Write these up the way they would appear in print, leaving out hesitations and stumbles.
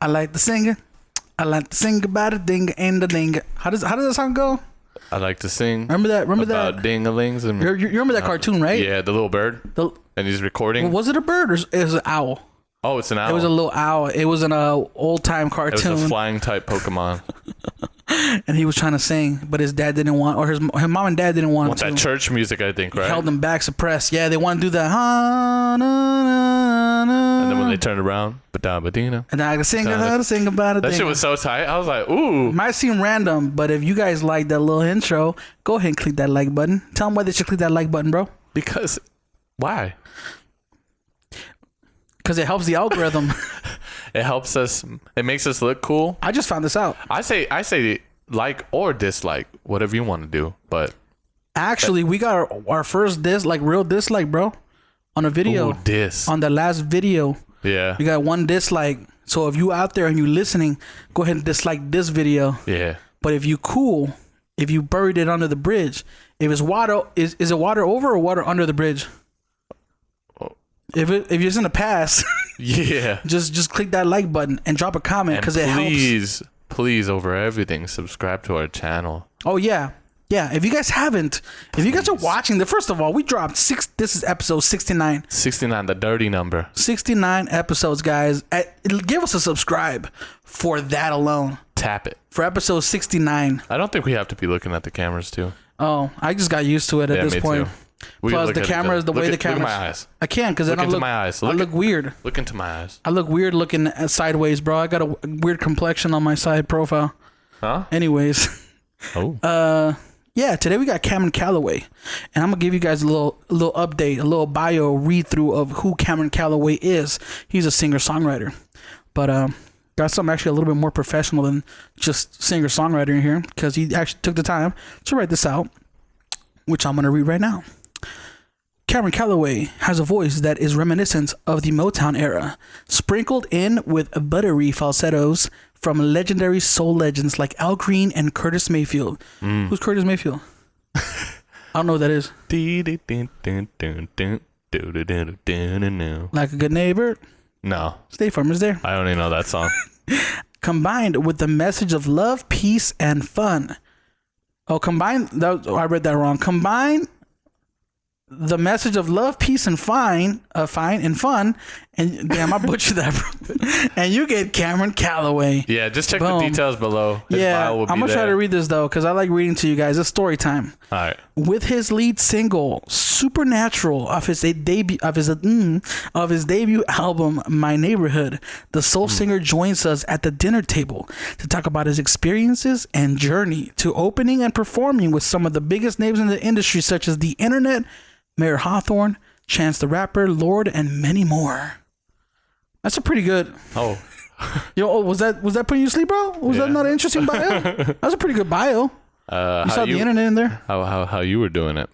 I like to sing it. I like to sing about a ding and a ding. How does that song go? I like to sing. Remember that? About ding-a-lings. And, you remember that cartoon, right? Yeah, the little bird. And he's recording. Was it a bird or it was an owl? Oh, it's an owl. It was a little owl. It was an old-time cartoon. It was a flying type Pokemon. And he was trying to sing, but his dad didn't want, or his mom and dad didn't want to. That church music, I think, right? Held them back, suppressed. Yeah, they want to do that. And then when they turned around, and I could sing about it. That shit was so tight. I was like, ooh. Might seem random, but if you guys like that little intro, go ahead and click that like button. Tell them why they should click that like button, bro. Because, why? Because it helps the algorithm. It helps us. It makes us look cool. I just found this out. I say like or dislike, whatever you want to do. But actually, we got our first real dislike, bro, on a video. Ooh, on the last video. Yeah. We got one dislike. So if you out there and you listening, go ahead and dislike this video. Yeah. But if you buried it under the bridge, if it's water, is it water over or water under the bridge? If it's in the past, yeah, just click that like button and drop a comment because it helps. Please, over everything, subscribe to our channel. Oh yeah. If you guys haven't, if you guys are watching, first of all, we dropped this is episode 69. 69, the dirty number. 69 episodes, guys. Give us a subscribe for that alone. Tap it. For episode 69. I don't think we have to be looking at the cameras too. Oh, I just got used to it at this point. Too. Plus the cameras, the way the cameras. Look at my eyes. I can't because then I look. My eyes. I look weird. Look into my eyes. I look weird looking sideways, bro. I got a weird complexion on my side profile. Huh? Anyways. Oh. Yeah. Today we got Cameron Calloway, and I'm gonna give you guys a little update, a little bio read through of who Cameron Calloway is. He's a singer songwriter, but got something actually a little bit more professional than just singer songwriter in here because he actually took the time to write this out, which I'm gonna read right now. Cameron Calloway has a voice that is reminiscent of the Motown era, sprinkled in with buttery falsettos from legendary soul legends like Al Green and Curtis Mayfield. Who's Curtis Mayfield? I don't know what that is. Like a good neighbor? No. State Farm is there. I don't even know that song. Combined with the message of love, peace, and fun. I read that wrong. Combine the message of love, peace, and fun, and damn, I butchered that, bro. And you get Cameron Calloway. Yeah, just check the details below. His bio will be I'm gonna try to read this though, because I like reading to you guys. It's story time. All right. With his lead single "Supernatural" of his debut album "My Neighborhood," the soul singer joins us at the dinner table to talk about his experiences and journey to opening and performing with some of the biggest names in the industry, such as the internet, Mayor Hawthorne, Chance the Rapper, Lorde, and many more. That's a pretty good. Oh. Yo, was that putting you to sleep, bro? Was that not an interesting bio? That's a pretty good bio. You saw the internet in there? How you were doing it.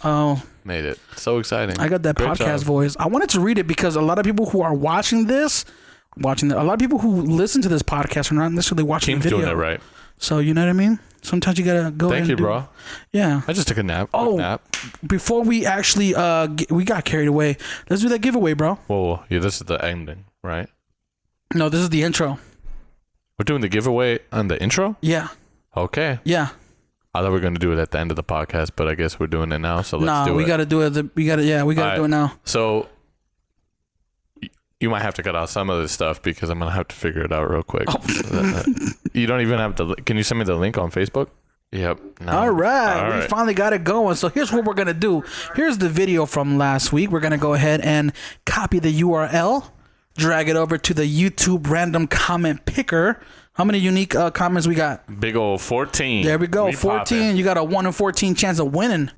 Oh. Made it so exciting. I got that Great podcast voice. I wanted to read it because a lot of people who are watching a lot of people who listen to this podcast are not necessarily watching the video. Doing it right. So, you know what I mean? Sometimes you gotta go. Thank you, bro. Yeah. I just took a nap. Before we actually we got carried away. Let's do that giveaway, bro. Whoa. Yeah, this is the ending, right? No, this is the intro. We're doing the giveaway on the intro? Yeah. Okay. Yeah. I thought we were gonna do it at the end of the podcast, but I guess we're doing it now. So let's do it. We gotta do it. We gotta do it now. So you might have to cut out some of this stuff because I'm gonna have to figure it out real quick. You don't even have to. Can you send me the link on Facebook? Yep. No. All right. We finally got it going. So here's what we're gonna do. Here's the video from last week. We're gonna go ahead and copy the URL, drag it over to the YouTube random comment picker. How many unique comments we got? Big old 14. There we go. 14. You got a 1 in 14 chance of winning.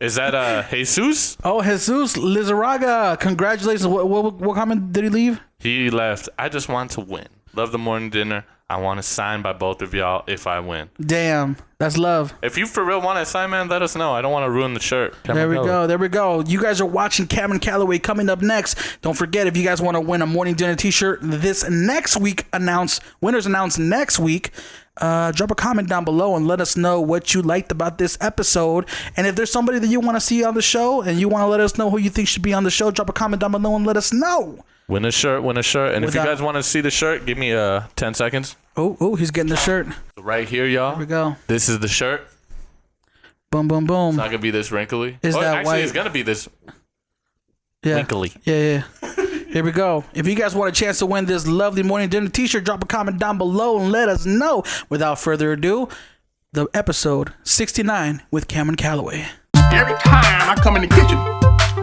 Is that Jesus? Oh, Jesus Lizarraga. Congratulations. What comment did he leave? He left, I just want to win. Love the morning dinner. I want it signed by both of y'all if I win. Damn, that's love. If you for real want it signed, man, let us know. I don't want to ruin the shirt. There we go. You guys are watching Cameron Calloway. Coming up next, don't forget, if you guys want to win a morning dinner t-shirt this next week, winners announced next week. Drop a comment down below and let us know what you liked about this episode. And if there's somebody that you want to see on the show and you want to let us know who you think should be on the show, drop a comment down below and let us know. Win a shirt. And if you guys want to see the shirt, give me 10 seconds. Oh, he's getting the shirt. Right here, y'all. Here we go. This is the shirt. Boom, boom, boom. It's not going to be this wrinkly. Actually, white? It's going to be this wrinkly. Yeah. Here we go. If you guys want a chance to win this lovely morning dinner t-shirt, drop a comment down below and let us know. Without further ado, the episode 69 with Cameron Calloway. Every time I come in the kitchen,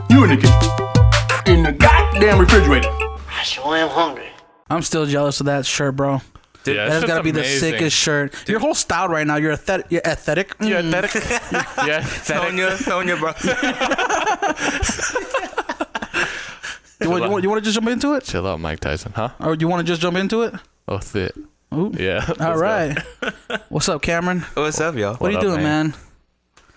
you in the kitchen, in the goddamn refrigerator. I sure am hungry. I'm still jealous of that shirt, bro. Dude, That's gotta be amazing. the sickest shirt. Dude. Your whole style right now, you're aesthetic. You're aesthetic. Yeah. Sonia, bro. You want to just jump into it? Chill out, Mike Tyson, huh? Or you want to just jump into it? Oh, shit. Ooh. Yeah. All right. What's up, Cameron? What's up, y'all? What are you up, doing, man?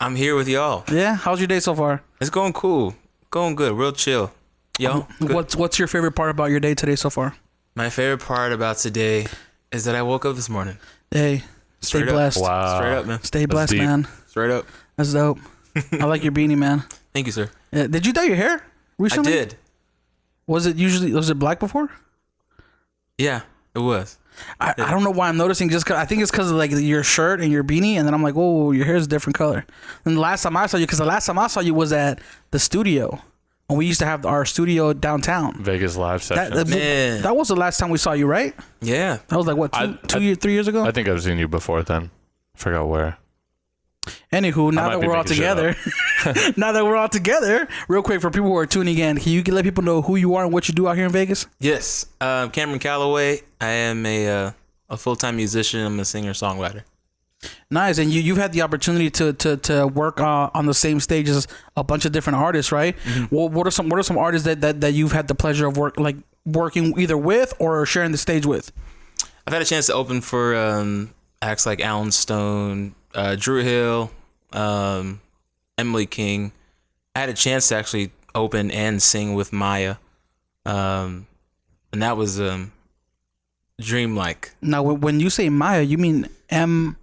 I'm here with y'all. Yeah. How's your day so far? It's going cool. Going good. Real chill. Yo. Good. What's your favorite part about your day today so far? My favorite part about today is that I woke up this morning. Hey, stay Straight up. blessed. Wow. Straight up, man. Stay blessed, deep. man. Straight up. That's dope. I like your beanie, man. Thank you, sir. Did you dye your hair recently? I did. Was it black before? Yeah, it was. I don't know why I'm noticing. I think it's because of like your shirt and your beanie, and then I'm like, oh, your hair is a different color. And the last time I saw you was at the studio, and we used to have our studio downtown. Vegas live session. That was the last time we saw you, right? Yeah. That was like what, 3 years ago? I think I've seen you before then. I forgot where. Anywho, now that we're all together, real quick for people who are tuning in, can you let people know who you are and what you do out here in Vegas? Yes. Cameron Calloway. I am a full-time musician. I'm a singer-songwriter. Nice, and you've had the opportunity to work on the same stage as a bunch of different artists, right? Mm-hmm. Well, what are some artists that you've had the pleasure of working either with or sharing the stage with? I've had a chance to open for acts like Alan Stone, Drew Hill, Emily King. I had a chance to actually open and sing with Maya, and that was dreamlike. Now, when you say Maya, you mean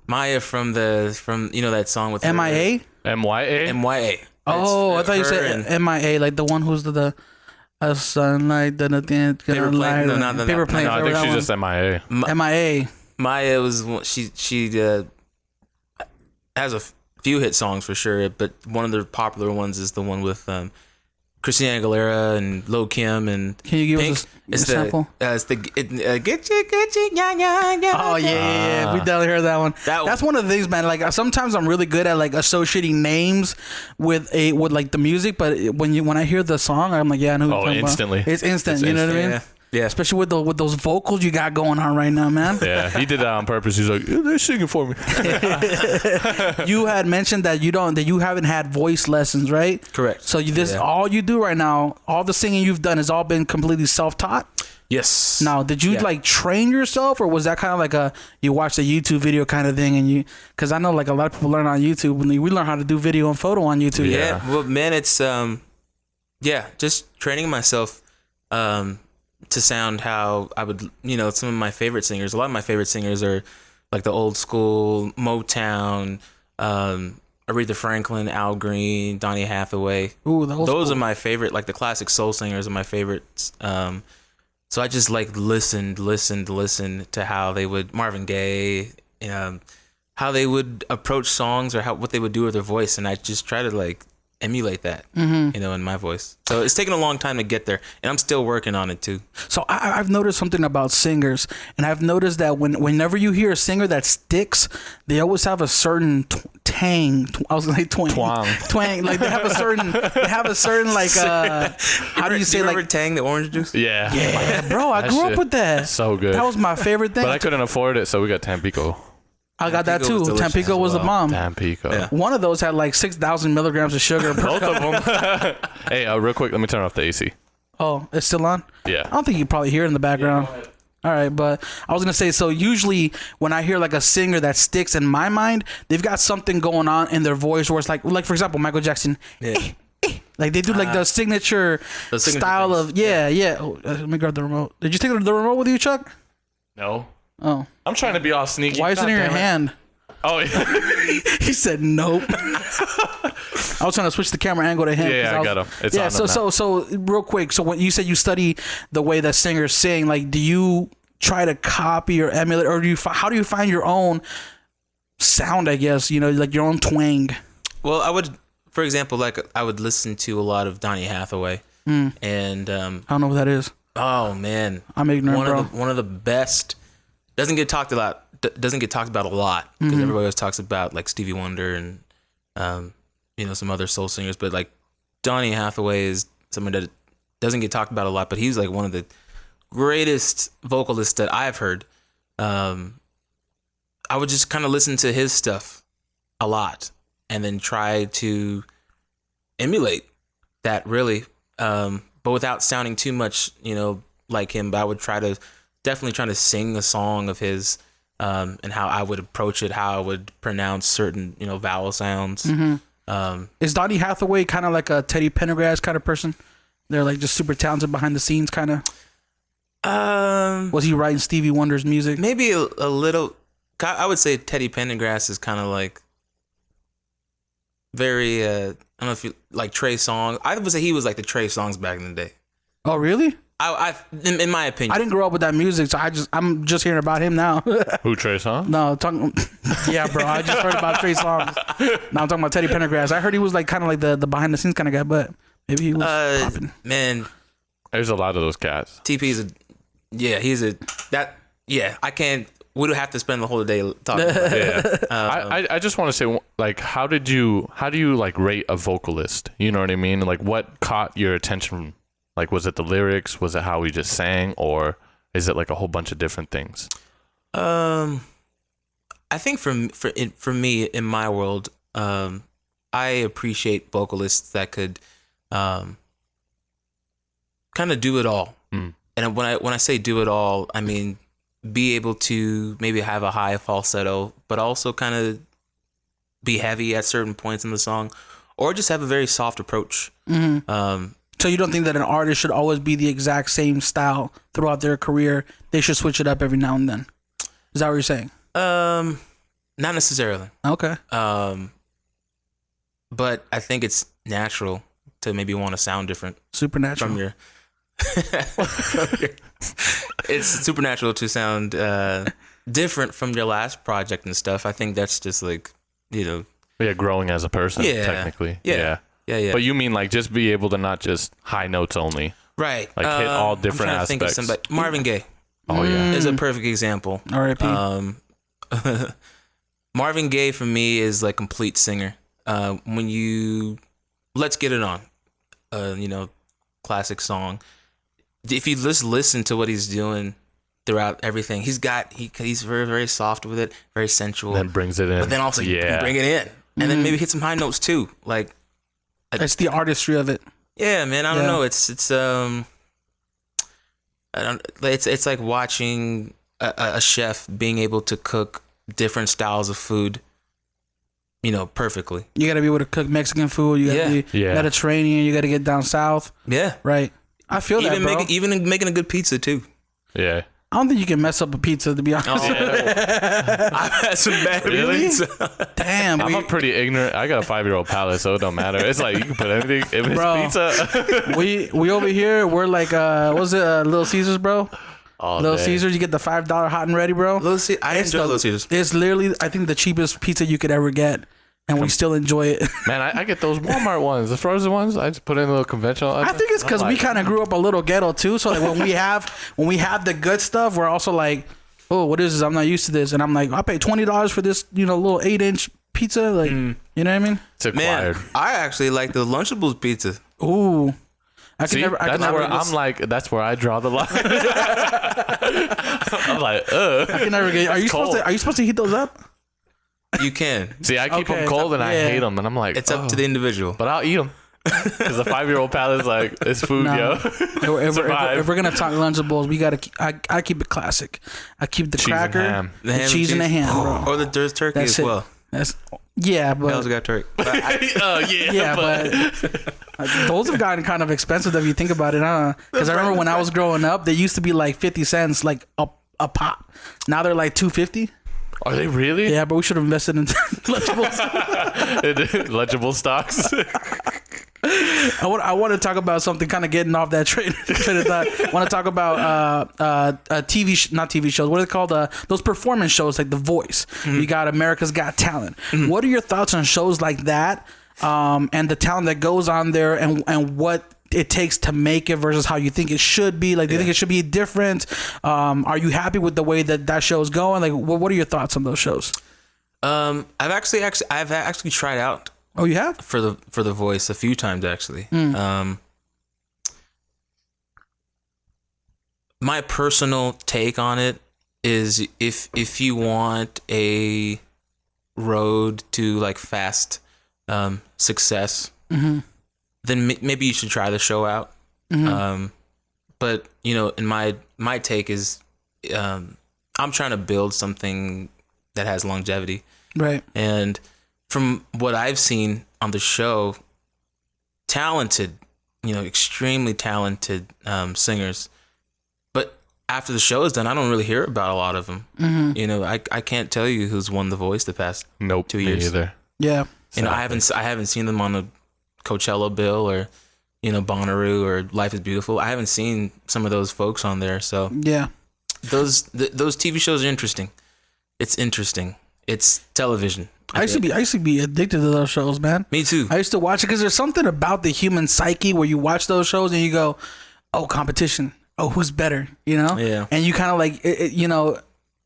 Maya from that song with MIA? MYA? MYA. Oh, I thought you said MIA, like the one who's the sunlight, the Paper Plane. No, Paper Plane. No, I think she's just MIA. MIA. Maya was she has a few hit songs for sure, but one of the popular ones is the one with Christina Aguilera and Lil Kim and Can you give Pink. us a sample? It's the get you, yeah. Oh yeah. We definitely heard that one. That's one of the things, man. Like sometimes I'm really good at like associating names with like the music, but when I hear the song, I'm like, yeah, I know. Who you're talking instantly. About. It's instant. You know what I mean? Yeah. Especially with those vocals you got going on right now, man. Yeah, he did that on purpose. He's like, yeah, they're singing for me. You had mentioned that you haven't had voice lessons, right? Correct. So all you do right now, all the singing you've done has all been completely self-taught? Yes. Now, did you like train yourself, or was that kind of like you watched a YouTube video kind of thing, and because I know like a lot of people learn on YouTube, and we learn how to do video and photo on YouTube. Yeah. Well, man, it's just training myself to sound how I would, some of my favorite singers. A lot of my favorite singers are like the old school Motown, Aretha Franklin, Al Green, Donny Hathaway. Ooh, those are my favorite, like the classic soul singers are my favorites. So I just like listened to how they would, Marvin Gaye, how they would approach songs or what they would do with their voice, and I just try to like emulate that, in my voice. So it's taken a long time to get there, and I'm still working on it too. So I've noticed something about singers, and I've noticed that whenever you hear a singer that sticks, they always have a certain tang. I was gonna say twang. Like they have a certain like how do you say, remember like Tang, the orange juice? Yeah, bro, I grew up with that. So good. That was my favorite thing. But I couldn't afford it, so we got Tampico. I got that too. Tampico was the bomb. Tampico. Yeah. One of those had like 6,000 milligrams of sugar. Both of them. Hey, real quick, let me turn off the AC. Oh, it's still on? Yeah. I don't think you can probably hear it in the background. All right, but I was gonna say, so usually when I hear like a singer that sticks in my mind, they've got something going on in their voice where it's like for example, Michael Jackson. Yeah. Like they do like the signature style things. of yeah. Oh, let me grab the remote. Did you take the remote with you, Chuck? No. Oh, I'm trying to be all sneaky. why is it in your hand? Oh, yeah. He said nope. I was trying to switch the camera angle to him. Yeah, I got him. It's yeah, on him now. so real quick. So when you said you study the way that singers sing, like, do you try to copy or emulate, or how do you find your own sound? I guess like your own twang. Well, I would, for example, like I would listen to a lot of Donny Hathaway, and I don't know what that is. oh man, I'm ignorant, one of the best. Doesn't get talked about a lot because everybody always talks about like Stevie Wonder and some other soul singers, but like Donny Hathaway is someone that doesn't get talked about a lot, but he's like one of the greatest vocalists that I've heard. I would just kind of listen to his stuff a lot and then try to emulate that really, but without sounding too much, like him. But I would definitely try to sing a song of his, and how I would approach it, how I would pronounce certain, vowel sounds. Is Donny Hathaway kind of like a Teddy Pendergrass kind of person? They're like just super talented behind the scenes, kind of. Was he writing Stevie Wonder's music? Maybe a little. I would say Teddy Pendergrass is kind of like very. I don't know if you like Trey Songz. I would say he was like the Trey Songz back in the day. Oh, really? In my opinion, I didn't grow up with that music, so I'm just hearing about him now. Who, Trey Songz? No, yeah, bro. I just heard about Trey Songz. Now I'm talking about Teddy Pendergrass. I heard he was like kind of like the behind the scenes kind of guy, but maybe he was popping. Man, There's a lot of those cats. TP's I can't. We would have to spend the whole day talking about it. Yeah. I just want to say, like, how do you like rate a vocalist? You know what I mean? Like, what caught your attention? Like, was it the lyrics? Was it how he just sang? Or is it like a whole bunch of different things? I think for me, in my world, I appreciate vocalists that could kind of do it all. And when I say do it all, I mean be able to maybe have a high falsetto, but also kind of be heavy at certain points in the song, or just have a very soft approach. So you don't think that an artist should always be the exact same style throughout their career? They should switch it up every now and then. Is that what you're saying? Not necessarily. Okay. But I think it's natural to maybe want to sound different Supernatural. from your. It's supernatural to sound different from your last project and stuff. I think that's just like, Yeah, growing as a person, technically. Yeah. But you mean like just be able to not just high notes only, right? like hit all different I'm trying to think of aspects. somebody. Marvin Gaye. Oh yeah, is a perfect example. R.I.P. Marvin Gaye for me is like complete singer. Let's Get It On, classic song. If you just listen to what he's doing throughout everything, he's very, very soft with it, very sensual. Then brings it in, but then also you bring it in, and then maybe hit some high notes too. Like It's the artistry of it. Yeah, man. I don't know. It's like watching a chef being able to cook different styles of food, perfectly. You got to be able to cook Mexican food. You got to be Mediterranean. You got to get down south. Yeah. Right. I feel that, bro. Even making a good pizza too. Yeah. I don't think you can mess up a pizza, to be honest. I've had some bad pizza. Damn. I'm a pretty ignorant. I got a 5-year-old palate, so it don't matter. It's like you can put anything in pizza. we over here, we're like, what's it, Little Caesars, bro? Little Caesars, you get the $5 hot and ready, bro. I enjoy Little Caesars. It's literally, I think, the cheapest pizza you could ever get. And we still enjoy it. Man, I get those Walmart ones, the frozen ones. I just put in a little conventional. I think it's because we kind of grew up a little ghetto too. So like when we have the good stuff, we're also like, oh, what is this? I'm not used to this. And I'm like, I paid $20 for this, little 8-inch pizza. Like, you know what I mean? It's acquired. Man, I actually like the Lunchables pizza. Ooh. That's where I draw the line. I'm like, ugh. I can never get. Are you supposed to heat those up? You can. See, I keep them cold and I hate them, and I'm like, it's up to the individual. But I'll eat them. Because the 5-year-old palate's like, it's food, yo. If we're gonna talk Lunchables, we gotta. I keep it classic. I keep the Cheese cracker, and ham. the cheese and the ham, bro. Or there's turkey That's as it. well. But I also got turkey. But but those have gotten kind of expensive if you think about it, huh? Because I remember when I was growing up, they used to be like 50 cents, like a pop. Now they're like $2.50. Are they really? Yeah, but we should have invested in Lunchables. Lunchable stocks. I want to talk about something, kind of getting off that train of thought. I want to talk about not TV shows. What are they called? Those performance shows like The Voice. You got America's Got Talent. What are your thoughts on shows like that, and the talent that goes on there, and what it takes to make it versus how you think it should be? Like, do you think it should be different? Are you happy with the way that show is going? Like, what are your thoughts on those shows? I've actually tried out. Oh, you have? For the Voice a few times actually. My personal take on it is if you want a road to like fast success, then maybe you should try the show out. But in my take is I'm trying to build something that has longevity, right? And from what I've seen on the show, talented, extremely talented singers. But after the show is done, I don't really hear about a lot of them. I can't tell you who's won The Voice the past 2 years. Me either. Yeah. I haven't seen them on a Coachella bill or, Bonnaroo or Life is Beautiful. I haven't seen some of those folks on there. So yeah, those TV shows are interesting. It's interesting. It's television. I used to be addicted to those shows, man. Me too. I used to watch it because there's something about the human psyche where you watch those shows and you go, "Oh, competition. Oh, who's better?" Yeah. And you kind of like,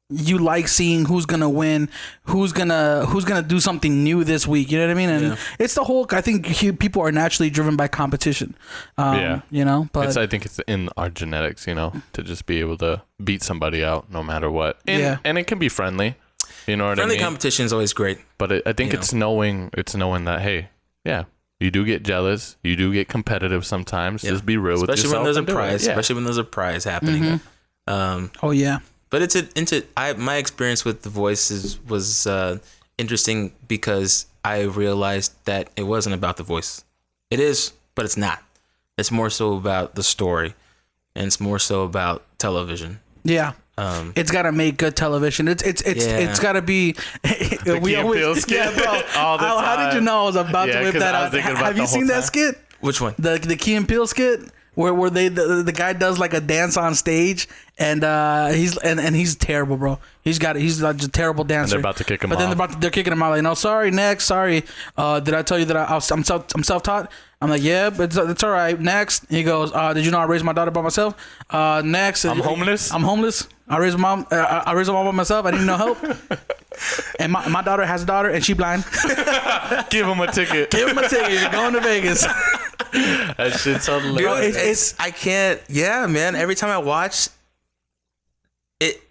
you like seeing who's gonna win, who's gonna do something new this week. You know what I mean? And it's the whole. I think people are naturally driven by competition. But I think it's in our genetics, to just be able to beat somebody out no matter what. And it can be friendly. You know what I mean? Friendly competition is always great. But I think it's knowing that, hey, yeah, you do get jealous, you do get competitive sometimes. Yeah. Just be real with yourself. Especially when there's a prize. Especially when there's a prize happening. Oh yeah. But my experience with The Voice was interesting because I realized that it wasn't about the voice. It is, but it's not. It's more so about the story, and it's more so about television. Yeah. It's gotta make good television. It's gotta be. We always skit, bro. All the time. How did you know I was about to whip that out? Have you seen that skit? Which one? The Key and Peele skit where the guy does like a dance on stage and he's terrible, bro. He's like a terrible dancer. And they're about to kick him off. But then they're kicking him out. Like, no, sorry, next, sorry. Did I tell you that I'm self-taught? I'm like, yeah, but it's all right. Next, he goes, did you know I raised my daughter by myself? Next, I'm homeless. I raised mom. I raised her mom by myself. I didn't know help. And my daughter has a daughter, and she blind. Give him a ticket. Give him a ticket. You're going to Vegas. That shit's hilarious. Dude, I can't. Yeah, man. Every time I watch it,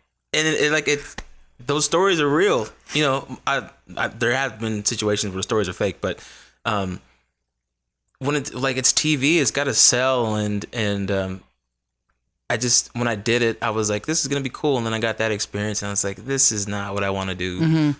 those stories are real. There have been situations where the stories are fake, but when it's TV, it's got to sell, and when I did it, I was like, this is gonna be cool, and then I got that experience, and I was like, this is not what I want to do.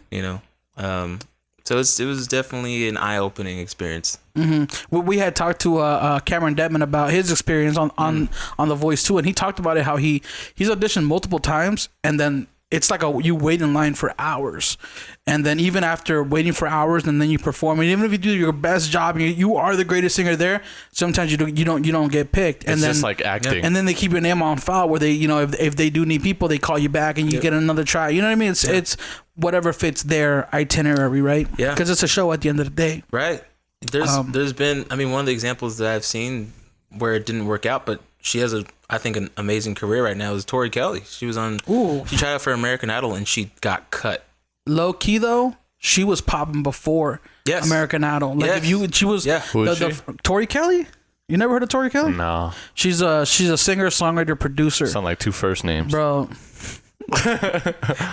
So it was definitely an eye-opening experience. Well, we had talked to Cameron Detman about his experience on The Voice too, and he talked about it, how he's auditioned multiple times, and then it's like you wait in line for hours, and then even after waiting for hours, and then you perform, and even if you do your best job, and you are the greatest singer there, sometimes you don't get picked. And it's then just like acting, and then they keep your name on file where they, if they do need people, they call you back and you get another try. You know what I mean? It's whatever fits their itinerary, right? Yeah, because it's a show at the end of the day, right? There's been, one of the examples that I've seen where it didn't work out, but she has I think an amazing career right now, is Tori Kelly. She was on. She tried out for American Idol and she got cut. Low key though, she was popping before American Idol. Like she was. Who is she? Tori Kelly. You never heard of Tori Kelly? No. She's a singer, songwriter, producer. Sound like two first names, bro.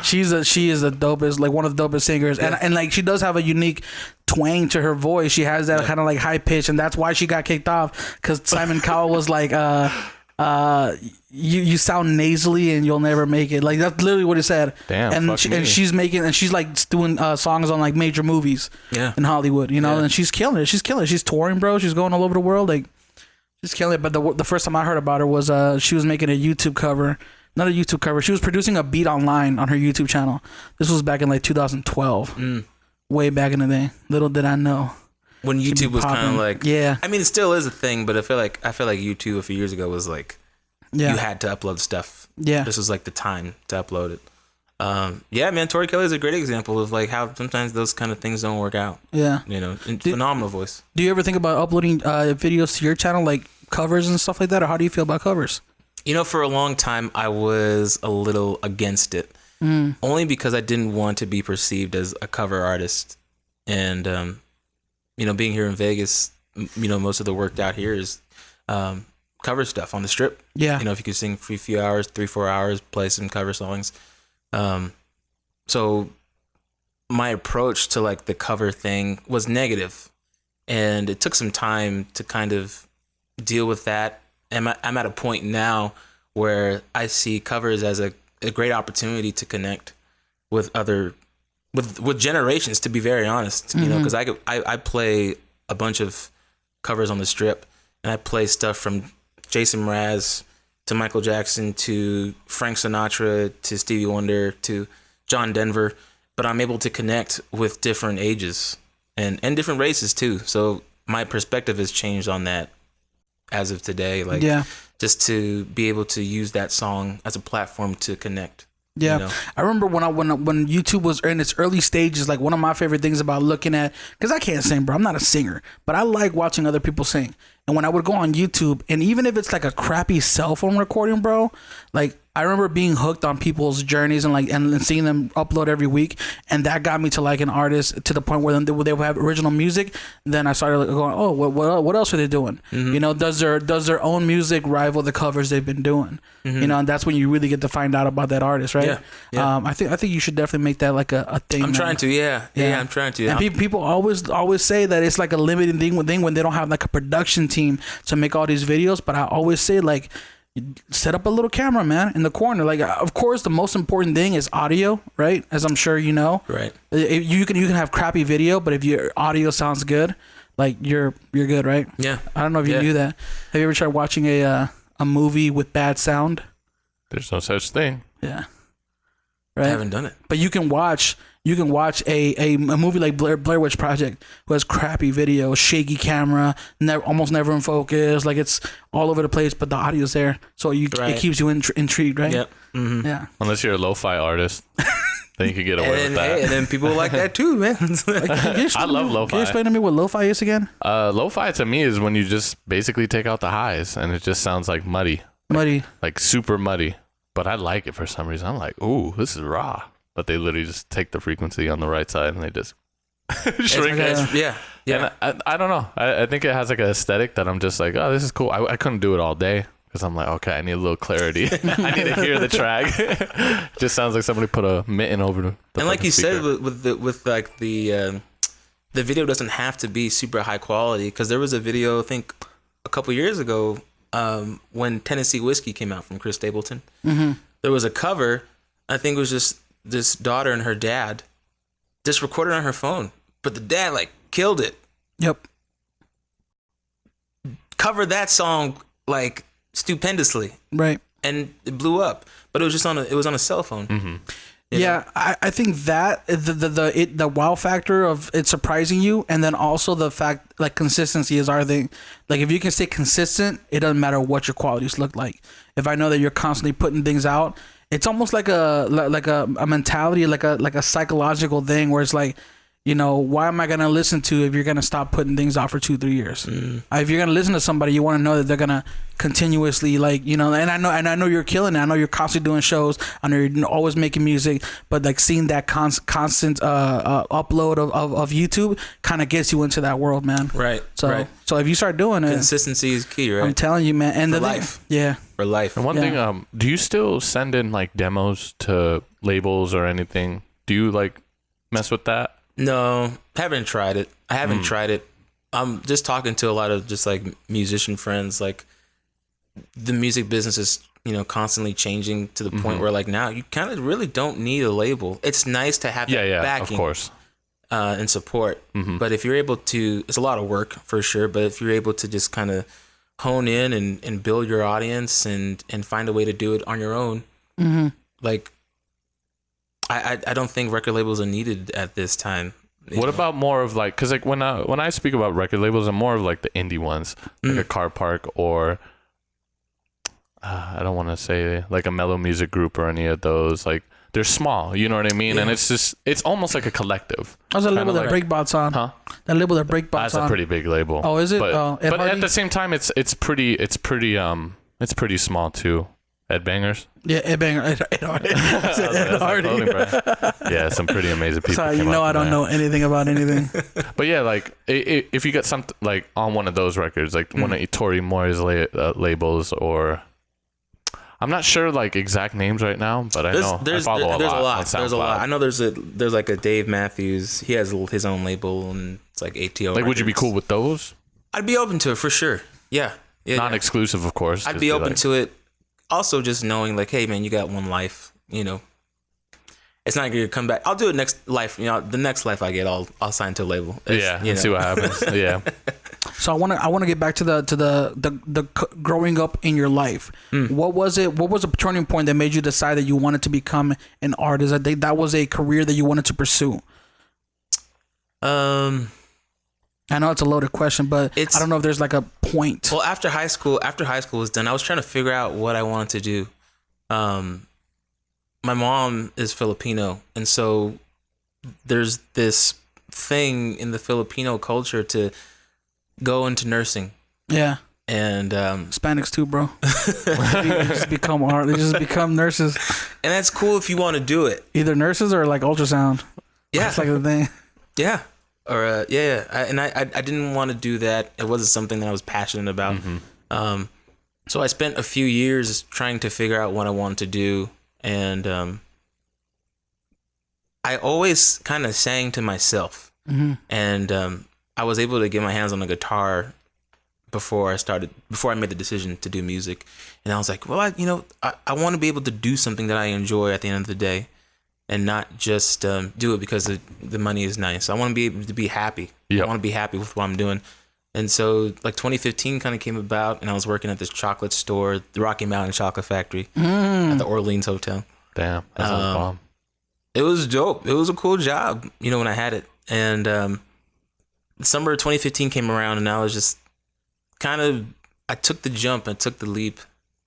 She is the dopest, like one of the dopest singers, and like she does have a unique twang to her voice. She has that kind of like high pitch, and that's why she got kicked off, because Simon Cowell was like, you sound nasally and you'll never make it. Like that's literally what he said. Damn. And she's like doing songs on like major movies in Hollywood, you know, and she's killing it. She's touring, bro. She's going all over the world, like she's killing it. But the first time I heard about her was she was making a YouTube cover. Not a YouTube cover. She was producing a beat online on her YouTube channel. This was back in like 2012. Way back in the day. Little did I know. When YouTube was kind of like, I mean, it still is a thing, but I feel like YouTube a few years ago was like, you had to upload stuff. Yeah, this was like the time to upload it. Yeah, man, Tori Kelly is a great example of like how sometimes those kind of things don't work out. Yeah, you know, phenomenal voice. Do you ever think about uploading videos to your channel, like covers and stuff like that, or how do you feel about covers? You know, for a long time, I was a little against it, only because I didn't want to be perceived as a cover artist. And, you know, being here in Vegas, you know, most of the work out here is cover stuff on the Strip. Yeah. You know, if you could sing for a few hours, 3-4 hours, play some cover songs. So my approach to like the cover thing was negative, and it took some time to kind of deal with that. I'm at a point now where I see covers as a great opportunity to connect with with generations, to be very honest, you know, because I play a bunch of covers on the Strip, and I play stuff from Jason Mraz to Michael Jackson to Frank Sinatra to Stevie Wonder to John Denver, but I'm able to connect with different ages and different races too. So my perspective has changed on that as of today, like just to be able to use that song as a platform to connect. Yeah, you know? I remember when YouTube was in its early stages, like one of my favorite things about looking at, because I can't sing, bro, I'm not a singer, but I like watching other people sing. And when I would go on YouTube, and even if it's like a crappy cell phone recording, bro, like I remember being hooked on people's journeys and seeing them upload every week, and that got me to like an artist to the point where they would have original music. Then I started going, oh, what else are they doing? You know, does their own music rival the covers they've been doing? You know, and that's when you really get to find out about that artist, right? I think you should definitely make that like a thing. I'm trying to, I'm trying to. And people always say that it's like a limiting thing when they don't have like a production team to make all these videos. But I always say, like, set up a little camera, man, in the corner. Like, of course, the most important thing is audio, right? As I'm sure you know, right? You can have crappy video, but if your audio sounds good, like you're good, right? Yeah. I don't know if you knew that. Have you ever tried watching a movie with bad sound? There's no such thing. Yeah. Right. I haven't done it. But you can watch a movie like Blair Witch Project, who has crappy video, shaky camera, almost never in focus, like it's all over the place, but the audio's there, so it keeps you intrigued, right? Yep. Mm-hmm. Yeah. Unless you're a lo-fi artist, then you can get away with that. Hey, and then people like that too, man. I love lo-fi. Can you explain to me what lo-fi is again? Lo-fi to me is when you just basically take out the highs and it just sounds like muddy, like super muddy. But I like it for some reason. I'm like, ooh, this is raw. But they literally just take the frequency on the right side and they just shrink it. Yeah. And I don't know. I think it has like an aesthetic that I'm just like, oh, this is cool. I couldn't do it all day because I'm like, okay, I need a little clarity. I need to hear the track. Just sounds like somebody put a mitten over the and like you speaker. Said, with like the video doesn't have to be super high quality, because there was a video I think a couple years ago when Tennessee Whiskey came out from Chris Stapleton. There was a cover. I think it was just this daughter and her dad just recorded on her phone, but the dad like killed it. Yep. Covered that song like stupendously. Right. And it blew up, but it was just on a cell phone. Yeah, I think that the wow factor of it surprising you, and then also the fact like consistency is our thing. Like if you can stay consistent, it doesn't matter what your qualities look like. If I know that you're constantly putting things out, it's almost like a mentality, like a psychological thing where it's like, you know, why am I gonna listen to if you're gonna stop putting things out for 2-3 years? If you're gonna listen to somebody, you want to know that they're gonna continuously, like, you know. And I know you're killing it. I know you're constantly doing shows. I know you're always making music. But like seeing that constant upload of YouTube kind of gets you into that world, man. Right. So if you start doing it, consistency is key, right? I'm telling you, man. And for the life. Yeah. for life. And one thing, do you still send in like demos to labels or anything? Do you like mess with that? No, haven't tried it. I haven't tried it. I'm just talking to a lot of just like musician friends. Like the music business is, constantly changing to the point where like now you kind of really don't need a label. It's nice to have that backing, of course, and support. But if you're able to, it's a lot of work for sure. But if you're able to just kind of hone in and build your audience and find a way to do it on your own, like I don't think record labels are needed at this time. What about more of like, because like when I speak about record labels, I'm more of like the indie ones, like a Car Park or I don't want to say like a Mellow Music Group or any of those. Like they're small, you know what I mean? Yeah. And it's almost like a collective. How's that label that Breakbot's on? Huh? That label that Breakbot's on. That's a pretty big label. Oh, is it? But at the same time, it's pretty small too. Ed Bangers. Yeah, Ed Banger. Ed Hardy. Yeah, some pretty amazing people. Sorry, I don't know anything about anything. But yeah, like if you get something like on one of those records, like one of Tori Moore's labels, or I'm not sure like exact names right now, but I know I follow a lot. There's a lot. I know there's like a Dave Matthews. He has his own label, and it's like ATO. Like, would you be cool with those? I'd be open to it for sure. Yeah. Non-exclusive, of course. I'd be open to it. Also, just knowing like, hey man, you got one life. It's not gonna come back. I'll do it next life. The next life I get, I'll sign to a label. See what happens. Yeah. So I want to get back to the growing up in your life. What was it? What was a turning point that made you decide that you wanted to become an artist? That was a career that you wanted to pursue. I know it's a loaded question, but I don't know if there's like a point. Well, after high school was done, I was trying to figure out what I wanted to do. My mom is Filipino, and so there's this thing in the Filipino culture to go into nursing. Yeah. And Hispanics too, bro. They just become art. They just become nurses. And that's cool if you want to do it. Either nurses or like ultrasound. Yeah. That's like the thing. Yeah. Or I didn't want to do that. It wasn't something that I was passionate about. So I spent a few years trying to figure out what I wanted to do, and I always kind of sang to myself. And I was able to get my hands on a guitar before I made the decision to do music. And I was like, well, I want to be able to do something that I enjoy at the end of the day, and not just do it because the money is nice. I want to be able to be happy. Yep. I want to be happy with what I'm doing. And so like 2015 kind of came about, and I was working at this chocolate store, the Rocky Mountain Chocolate Factory at the Orleans Hotel. Damn, that sounds bomb. It was dope. It was a cool job, when I had it. And summer of 2015 came around, and I was just I took the jump, I took the leap.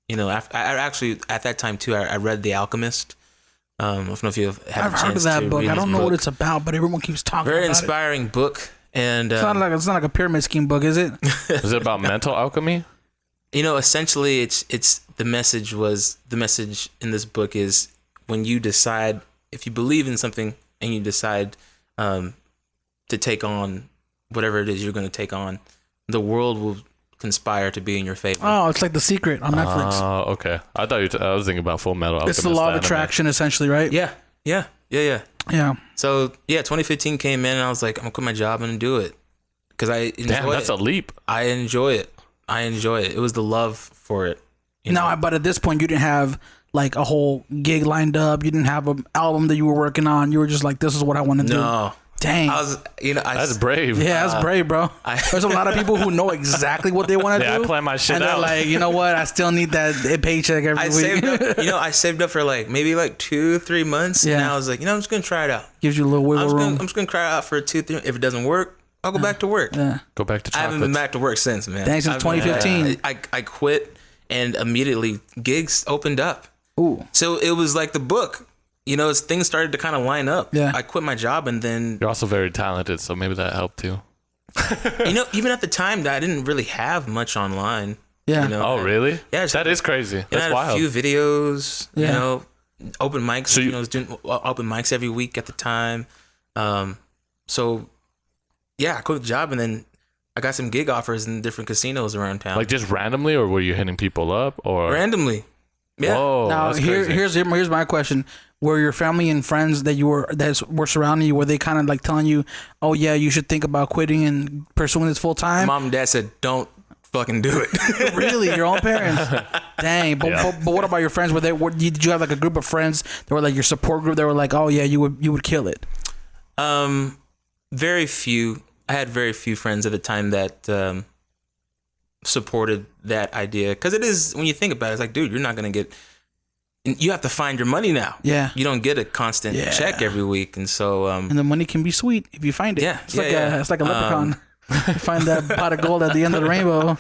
I actually, at that time too, I read The Alchemist. I don't know if you've I've heard of that book. I don't know what it's about, but everyone keeps talking about it. Very inspiring book. And it's not like a pyramid scheme book, is it? Is it about mental alchemy? Essentially it's the message in this book is when you decide, if you believe in something and you decide to take on whatever it is you're going to take on, the world will conspire to be in your favor. Oh, it's like The Secret on Netflix. Oh, okay. I thought I was thinking about Full Metal Alchemist. It's the law of attraction, essentially, right? Yeah. Yeah. So 2015 came in, and I was like, I'm gonna quit my job and do it because I enjoy it. Damn, that's a leap. I enjoy it. It was the love for it. But at this point, you didn't have like a whole gig lined up. You didn't have an album that you were working on. You were just like, this is what I want to do. No. Dang. That's brave. Yeah, that's brave, bro. There's a lot of people who know exactly what they want to do. I plan my shit and out. they're like, you know what? I still need that paycheck every week. I saved up for like maybe like 2-3 months. Yeah. And I was like, I'm just going to try it out. Gives you a little wiggle room. I'm just going to try it out for 2-3. If it doesn't work, I'll go back to work. Yeah. Go back to chocolates. I haven't been back to work since, man. Thanks since 2015. I quit, and immediately gigs opened up. Ooh. So it was like the book. Things started to kind of line up. Yeah. I quit my job, and then you're also very talented, so maybe that helped too. Even at the time, I didn't really have much online. Yeah. Oh, really? Yeah. That is crazy. That's I had wild. a few videos. Yeah. Open mics. So I was doing open mics every week at the time. So yeah, I quit the job, and then I got some gig offers in different casinos around town. Like just randomly, or were you hitting people up, or randomly? Yeah. Whoa, Now that's crazy. here's my question: were your family and friends that were surrounding you, were they kind of like telling you, "Oh yeah, you should think about quitting and pursuing this full time"? Mom and dad said, "Don't fucking do it." Really, your own parents? Dang. But what about your friends? Did you have like a group of friends that were like your support group that were like, "Oh yeah, you would kill it"? Very few. I had very few friends at the time that supported that idea, because it is, when you think about it, it's like, dude, you're not gonna get. You have to find your money now. Yeah. You don't get a constant check every week, and so and the money can be sweet if you find it. Yeah, It's like a leprechaun. You find that pot of gold at the end of the rainbow.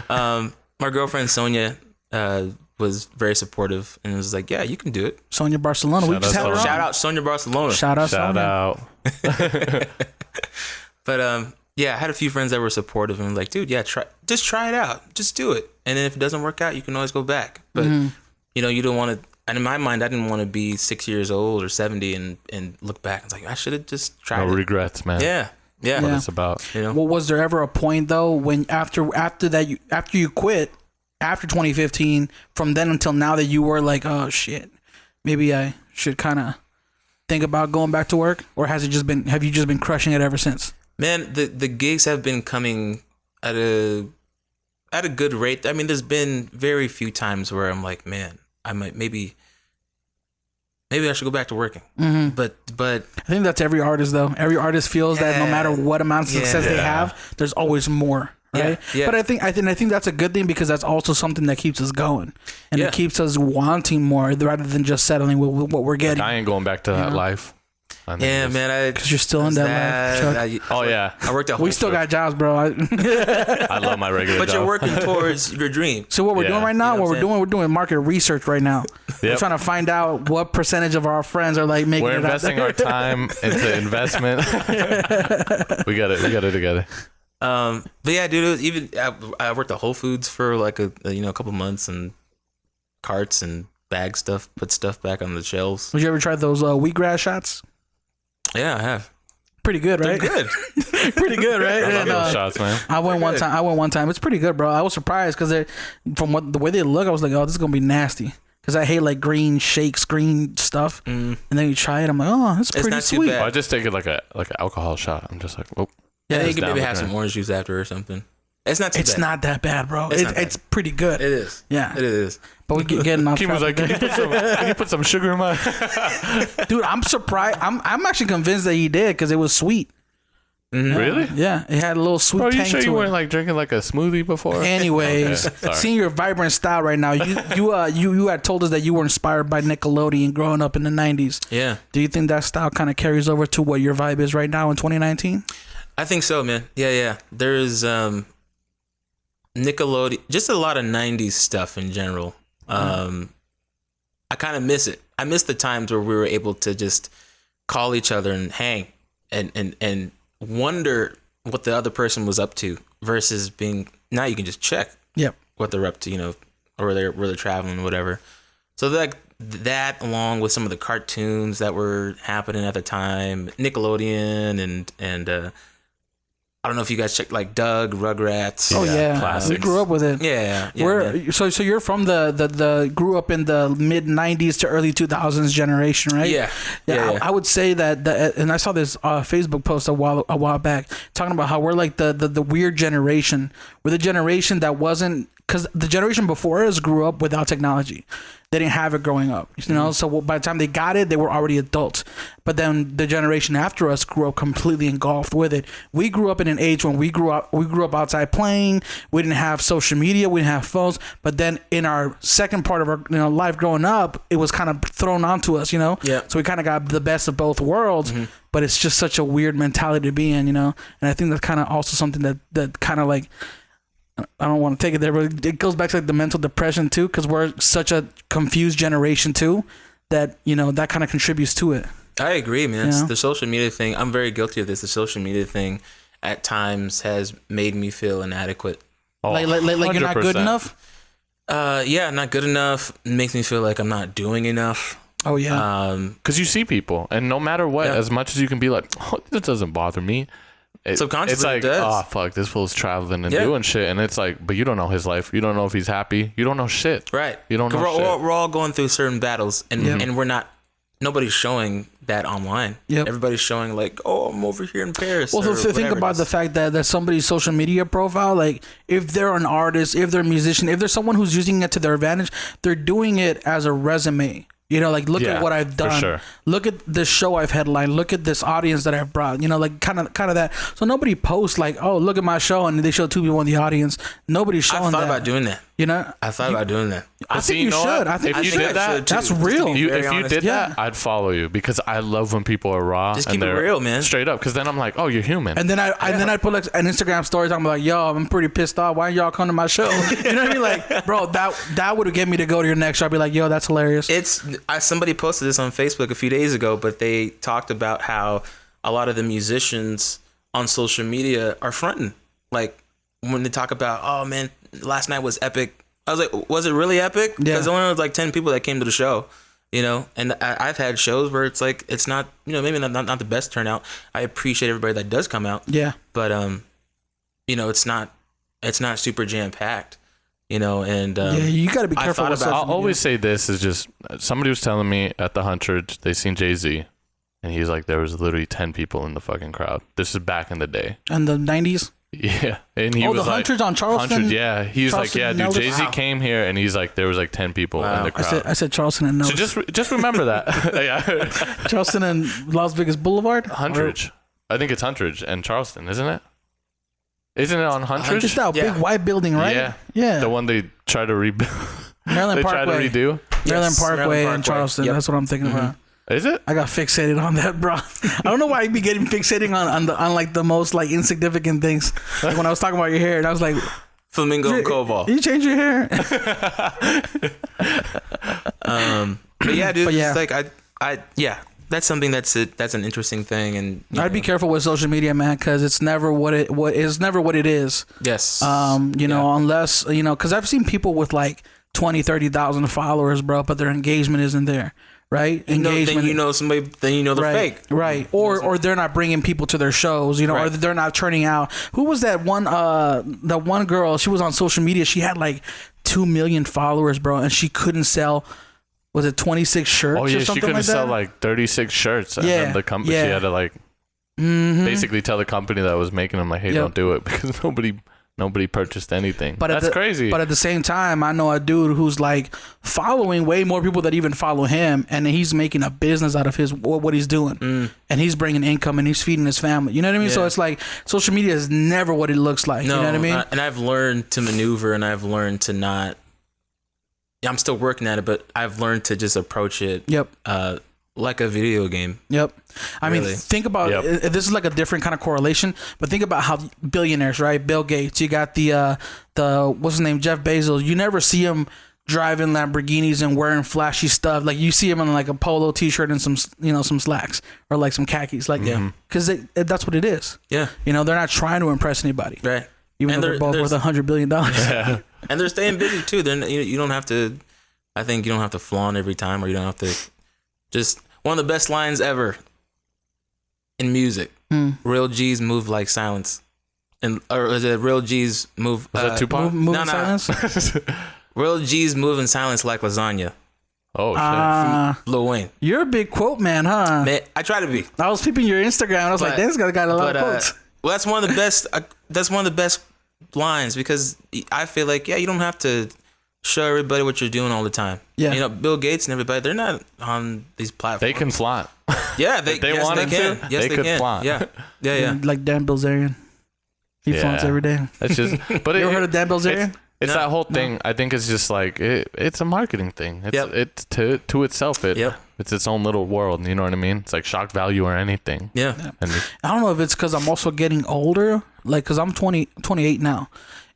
My girlfriend Sonia was very supportive and was like, "Yeah, you can do it." Sonia Barcelona. We just had her on. Shout out Sonia Barcelona. Shout out Shout Sonia. out. But yeah, I had a few friends that were supportive and like, dude, yeah, just try it out, just do it, and then if it doesn't work out, you can always go back. But you know, you don't want to. And in my mind, I didn't want to be 6 years old or 70 and look back and it's like, I should have just tried. No regrets, man. Yeah. That's what it's about. You know? Well, was there ever a point though when after you quit after 2015, from then until now, that you were like, oh shit, maybe I should kind of think about going back to work, or have you just been crushing it ever since? Man, the gigs have been coming at a good rate. I mean, there's been very few times where I'm like, man, I might maybe I should go back to working. But I think that's every artist though. Every artist feels that no matter what amount of success they have, there's always more. Right? Yeah. But I think that's a good thing, because that's also something that keeps us going, and it keeps us wanting more rather than just settling with what we're getting. I ain't going back to that life. Yeah, man. Because you're still in that life, Chuck. Oh yeah, I worked at. We still got jobs, bro. I love my regular But job. you're working towards your dream. So what we're doing right now, You know what we're doing market research right now. We're trying to find out what percentage of our friends are like making We're it out investing there. our time into investment. We got it together. But yeah, dude. I worked at Whole Foods for like a couple months, and carts and bag stuff, put stuff back on the shelves. Would you ever try those wheatgrass shots? Yeah, I have. Pretty good, right? Good. Pretty good, right? I love And, those shots, man. I went one time. It's pretty good, bro. I was surprised because from the way they look, I was like, oh, this is gonna be nasty. Because I hate like green shakes, green stuff, and then you try it. I'm like, oh, it's pretty not too sweet. bad. I just take it like an alcohol shot. I'm just like, oh. Yeah, you Just can down maybe with have it. some orange juice after or something. It's not too bad. It's not that bad, bro. It's not bad. It's pretty good. It is. Yeah. It is. But we getting off Keem was like, track. can you put some sugar in my? Dude, I'm surprised. I'm actually convinced that he did, because it was sweet. Really? Yeah, it had a little sweet Bro, you tang sure to you it. weren't like drinking like a smoothie before? Anyways, Okay, sorry. seeing your vibrant style right now, you had told us that you were inspired by Nickelodeon growing up in the 90s. Yeah. Do you think that style kind of carries over to what your vibe is right now in 2019? I think so, man. Yeah. There's Nickelodeon, just a lot of 90s stuff in general. I kind of miss it. I miss the times where we were able to just call each other and hang and wonder what the other person was up to, versus being, now you can just check what they're up to, or where they're traveling, whatever. So that along with some of the cartoons that were happening at the time, Nickelodeon and I don't know if you guys checked like Doug, Rugrats. Oh yeah, classics. we grew up with it. Yeah. So you're from the grew up in the mid 90s to early 2000s generation, right? Yeah. I would say that and I saw this Facebook post a while back talking about how we're like the weird generation. We're the generation that wasn't, because the generation before us grew up without technology. They didn't have it growing up, So by the time they got it, they were already adults. But then the generation after us grew up completely engulfed with it. We grew up in an age when we grew up outside playing. We didn't have social media. We didn't have phones. But then in our second part of our life growing up, it was kind of thrown onto us, Yeah. So we kind of got the best of both worlds. But it's just such a weird mentality to be in, And I think that's kind of also something that kind of like, I don't want to take it there, but it goes back to like the mental depression too, because we're such a confused generation too, that that kind of contributes to it. I agree, man. It's the social media thing. I'm very guilty of this. The social media thing at times has made me feel inadequate. Oh, like you're not good 100%. enough. Yeah, not good enough. It makes me feel like I'm not doing enough. Oh yeah. Because you see people, and no matter what, as much as you can be like, oh, this doesn't bother me, Subconsciously, it's like, it does. oh fuck, this fool's traveling and doing shit, and it's like, but you don't know his life. You don't know if he's happy. You don't know shit. Right. You don't know shit. We're all going through certain battles, and we're not. Nobody's showing that online. Yep. Everybody's showing like, oh, I'm over here in Paris. Well, or think whatever about it the is. fact that somebody's social media profile, like if they're an artist, if they're a musician, if there's someone who's using it to their advantage, they're doing it as a resume. You know, like look at what I've done. Sure. Look at this show I've headlined. Look at this audience that I've brought. You know, like kind of that. So nobody posts like, oh, look at my show, and they show 2 people in the audience. Nobody's showing that. I thought about doing that. You know, I thought about doing that. I think you should. I think if you should. did that, that's real. If you did Yeah. that, I'd follow you because I love when people are raw. Just and keep it they're real, man. Straight up, because then I'm like, oh, you're human. And then I put like an Instagram story talking about like, yo, I'm pretty pissed off. Why y'all come to my show? You know what I mean? Like, bro, that would have get me to go to your next show. I'd be like, yo, that's hilarious. Somebody posted this on Facebook a few days ago, but they talked about how a lot of the musicians on social media are fronting. Like when they talk about, oh man, last night was epic. I was like, was it really epic? Because there was like 10 people that came to the show, you know. And I've had shows where it's like it's not, you know, maybe not the best turnout. I appreciate everybody that does come out. Yeah. But you know, it's not super jam packed, you know. And yeah, you got to be careful. I'll always say this is just somebody was telling me at the Hunterage they seen Jay-Z, and he's like, there was literally 10 people in the fucking crowd. This is back in the day. In the 90s. Yeah, and he was the like, Hunterage on Charleston. Hunterage, yeah, he's Charleston like, yeah, dude, Nellis? Jay-Z came here, and he's like, there was like 10 people in the crowd. I said Charleston and Nellis. So just remember that. Yeah, Charleston and Las Vegas Boulevard. Hunterage. I think it's Hunterage and Charleston, isn't it? Isn't it on Hunterage? It's that big white building, right? Yeah, yeah. The one they try to rebuild. Maryland they Parkway. try to redo. Maryland Parkway Maryland and Parkway. Charleston. Yep. That's what I'm thinking about. Is it? I got fixated on that, bro. I don't know why I'd be getting fixated on like the most like insignificant things. Like when I was talking about your hair, and I was like, Flamingo and Koval. you change your hair? But yeah, dude, But yeah. it's like yeah, that's something that's an interesting thing, and I'd be careful with social media, man, because it's never what it is. Yes. You know, unless you know, because I've seen people with like 20,000-30,000 followers, bro, but their engagement isn't there. Right, engagement. Then you know somebody. Then you know they're fake. Right, or they're not bringing people to their shows. You know, or they're not turning out. Who was that one? That one girl. She was on social media. She had like 2 million followers, bro, and she couldn't sell. Was it 26 shirts? Oh yeah, or something she couldn't like sell that? like 36 shirts. And Yeah, then the company, yeah. she had to like basically tell the company that was making them like, hey, don't do it because nobody purchased anything. But that's crazy. But at the same time, I know a dude who's like following way more people that even follow him, and he's making a business out of what he's doing, and he's bringing income and he's feeding his family. You know what I mean? Yeah. So it's like social media is never what it looks like. No, you know what I mean? and I've learned to maneuver, and I've learned to not. I'm still working at it, but I've learned to just approach it. Yep. Like a video game. Yep. I mean, Really? think about this is like a different kind of correlation, but think about how billionaires, right? Bill Gates, you got the what's his name, Jeff Bezos. You never see him driving Lamborghinis and wearing flashy stuff. Like you see him in like a polo t-shirt and some slacks or like some khakis, like because that's what it is. Yeah. You know, they're not trying to impress anybody, Right. even And though they're both worth $100 billion. yeah. And they're staying busy too. They're you don't have to. I think you don't have to flaunt every time, or you don't have to. Just one of the best lines ever in music. Real G's move like silence, or is it real G's move? Was that Tupac? Move in silence. Real G's move in silence like lasagna. Oh shit. Lil Wayne. You're a big quote man, huh? Man, I try to be. I was peeping your Instagram. I was like, this guy got a lot of quotes. Well, that's one of the best. That's one of the best lines because I feel like you don't have to show everybody what you're doing all the time. Yeah. You know, Bill Gates and everybody, they're not on these platforms. They can flaunt. Yeah, If they yes, wanted they can. to, Yes, they could can. flaunt. Yeah. Yeah. Like Dan Bilzerian. He flaunts every day. That's just. But You ever heard of Dan Bilzerian? It's No, that whole thing. I think it's just like it's a marketing thing. It's Yep. it's to itself. It's its own little world. You know what I mean? It's like shock value or anything. Yeah. And I don't know if it's because I'm also getting older, like because I'm 28 now,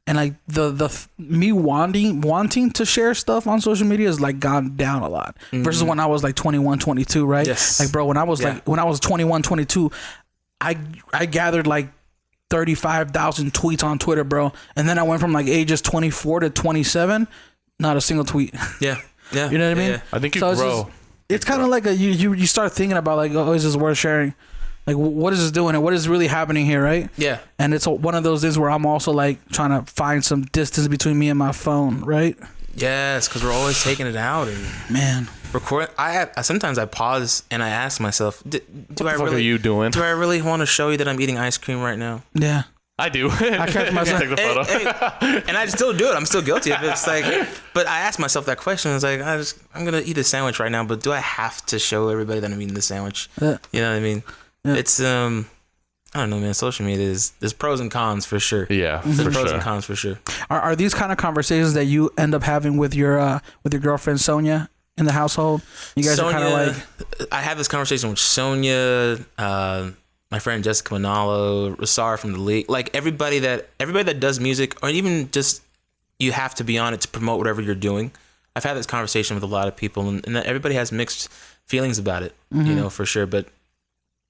and like the me wanting to share stuff on social media has like gone down a lot versus when I was like 21, 22, right? Yes. Like bro, when I was like when I was 21, 22, I gathered like 35,000 tweets on Twitter, bro, and then I went from like ages 24 to 27, not a single tweet. Yeah. Yeah. You know what I mean? Yeah. I think you So grow. it's kind of like you start thinking about like, oh, is this worth sharing? like what is this doing and what is really happening here, right? Yeah. And it's one of those things where I'm also like trying to find some distance between me and my phone, right? Yes, because we're always taking it out and Man, record. Sometimes I pause and I ask myself, do I What really? are you doing? Do I really want to show you that I'm eating ice cream right now? yeah. I do. I catch myself. Take the photo. And I still do it. I'm still guilty of it. It's like, but I ask myself that question. It's like, I'm gonna eat a sandwich right now, but do I have to show everybody that I'm eating the sandwich? Yeah. You know what I mean? Yeah. It's I don't know, man. Social media there's pros and cons for sure. Yeah, There's for pros sure. and cons for sure. Are these kind of conversations that you end up having with your girlfriend Sonia in the household? You guys are kind of like. I have this conversation with Sonia, my friend Jessica Manalo, Rasar from the league, like everybody that does music, or even just you have to be on it to promote whatever you're doing. I've had this conversation with a lot of people, and everybody has mixed feelings about it, you know, for sure. But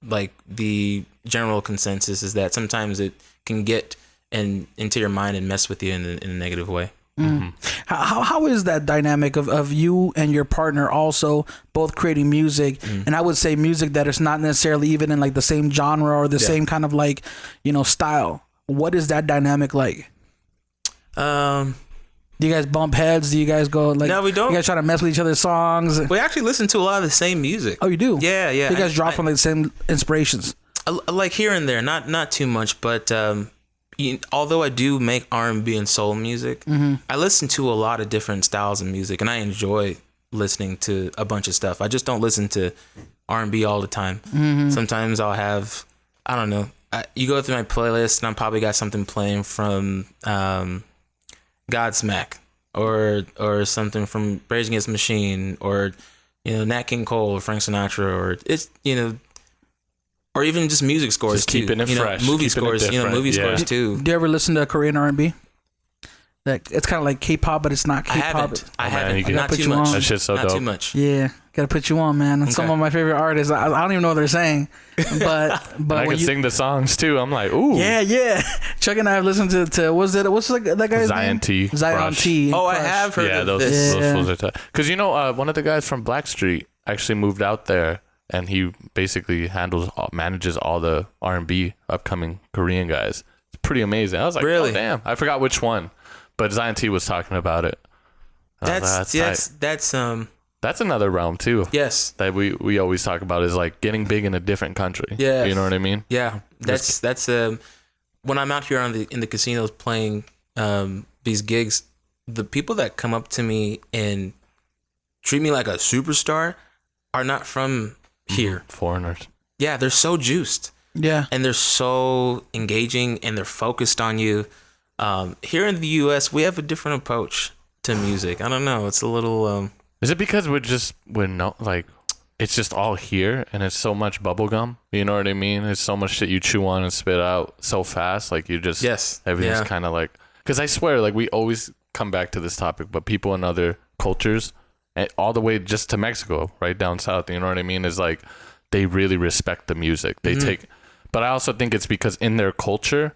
like the general consensus is that sometimes it can get into your mind and mess with you in a negative way. Mm. How is that dynamic of you and your partner also both creating music, and I would say music that is not necessarily even in like the same genre or the same kind of like, you know, style? What is that dynamic like? Do you guys bump heads? Do you guys go like? No, we don't. You guys try to mess with each other's songs? We actually listen to a lot of the same music. Oh, you do? Yeah. You guys draw from like the same inspirations? Like here and there, not too much, but although I do make R&B and soul music, I listen to a lot of different styles of music, and I enjoy listening to a bunch of stuff. I just don't listen to R&B all the time. Sometimes I'll have, I don't know, you go through my playlist, and I'm probably got something playing from Godsmack or something from Rage Against the Machine, or Nat King Cole or Frank Sinatra, or it's or even just music scores, Just too. keeping it fresh, movie keeping it scores, different. movie Yeah. scores too. Do you ever listen to Korean R&B? Like it's kind of like K-pop, but it's not I K-pop. haven't. I man, haven't. you can- Not Put too you much. on. That shit's so Not dope. too much. Yeah, gotta put you on, man. And some Okay. of my favorite artists, I don't even know what they're saying, but I when can you, sing the songs too. I'm like, ooh. yeah. Chuck and I have listened to what's like that guy's Zion name? T, Zion Crush. T. and Oh, I Crush. have heard Yeah, of those this. Yeah. fools are tough. Because one of the guys from Blackstreet actually moved out there, and he basically manages all the R&B upcoming Korean guys. It's pretty amazing. I was like, Really? oh damn, I forgot which one, but Zion T was talking about it. That's That's another realm too. yes. That we always talk about is like getting big in a different country. Yes. You know what I mean? Yeah, that's when I'm out here in the casinos playing these gigs, the people that come up to me and treat me like a superstar are not from here. Foreigners. Yeah, they're so juiced Yeah, and they're so engaging and they're focused on you. Here in the U.S., we have a different approach to music. I don't know. It's a little. Is it because we're not like it's just all here and it's so much bubble gum? You know what I mean? It's so much shit you chew on and spit out so fast. Like you just everything's Yeah. kind of like, because I swear, like we always come back to this topic, but people in other cultures, and all the way just to Mexico, right down south, you know what I mean? Is like they really respect the music. They take, but I also think it's because in their culture,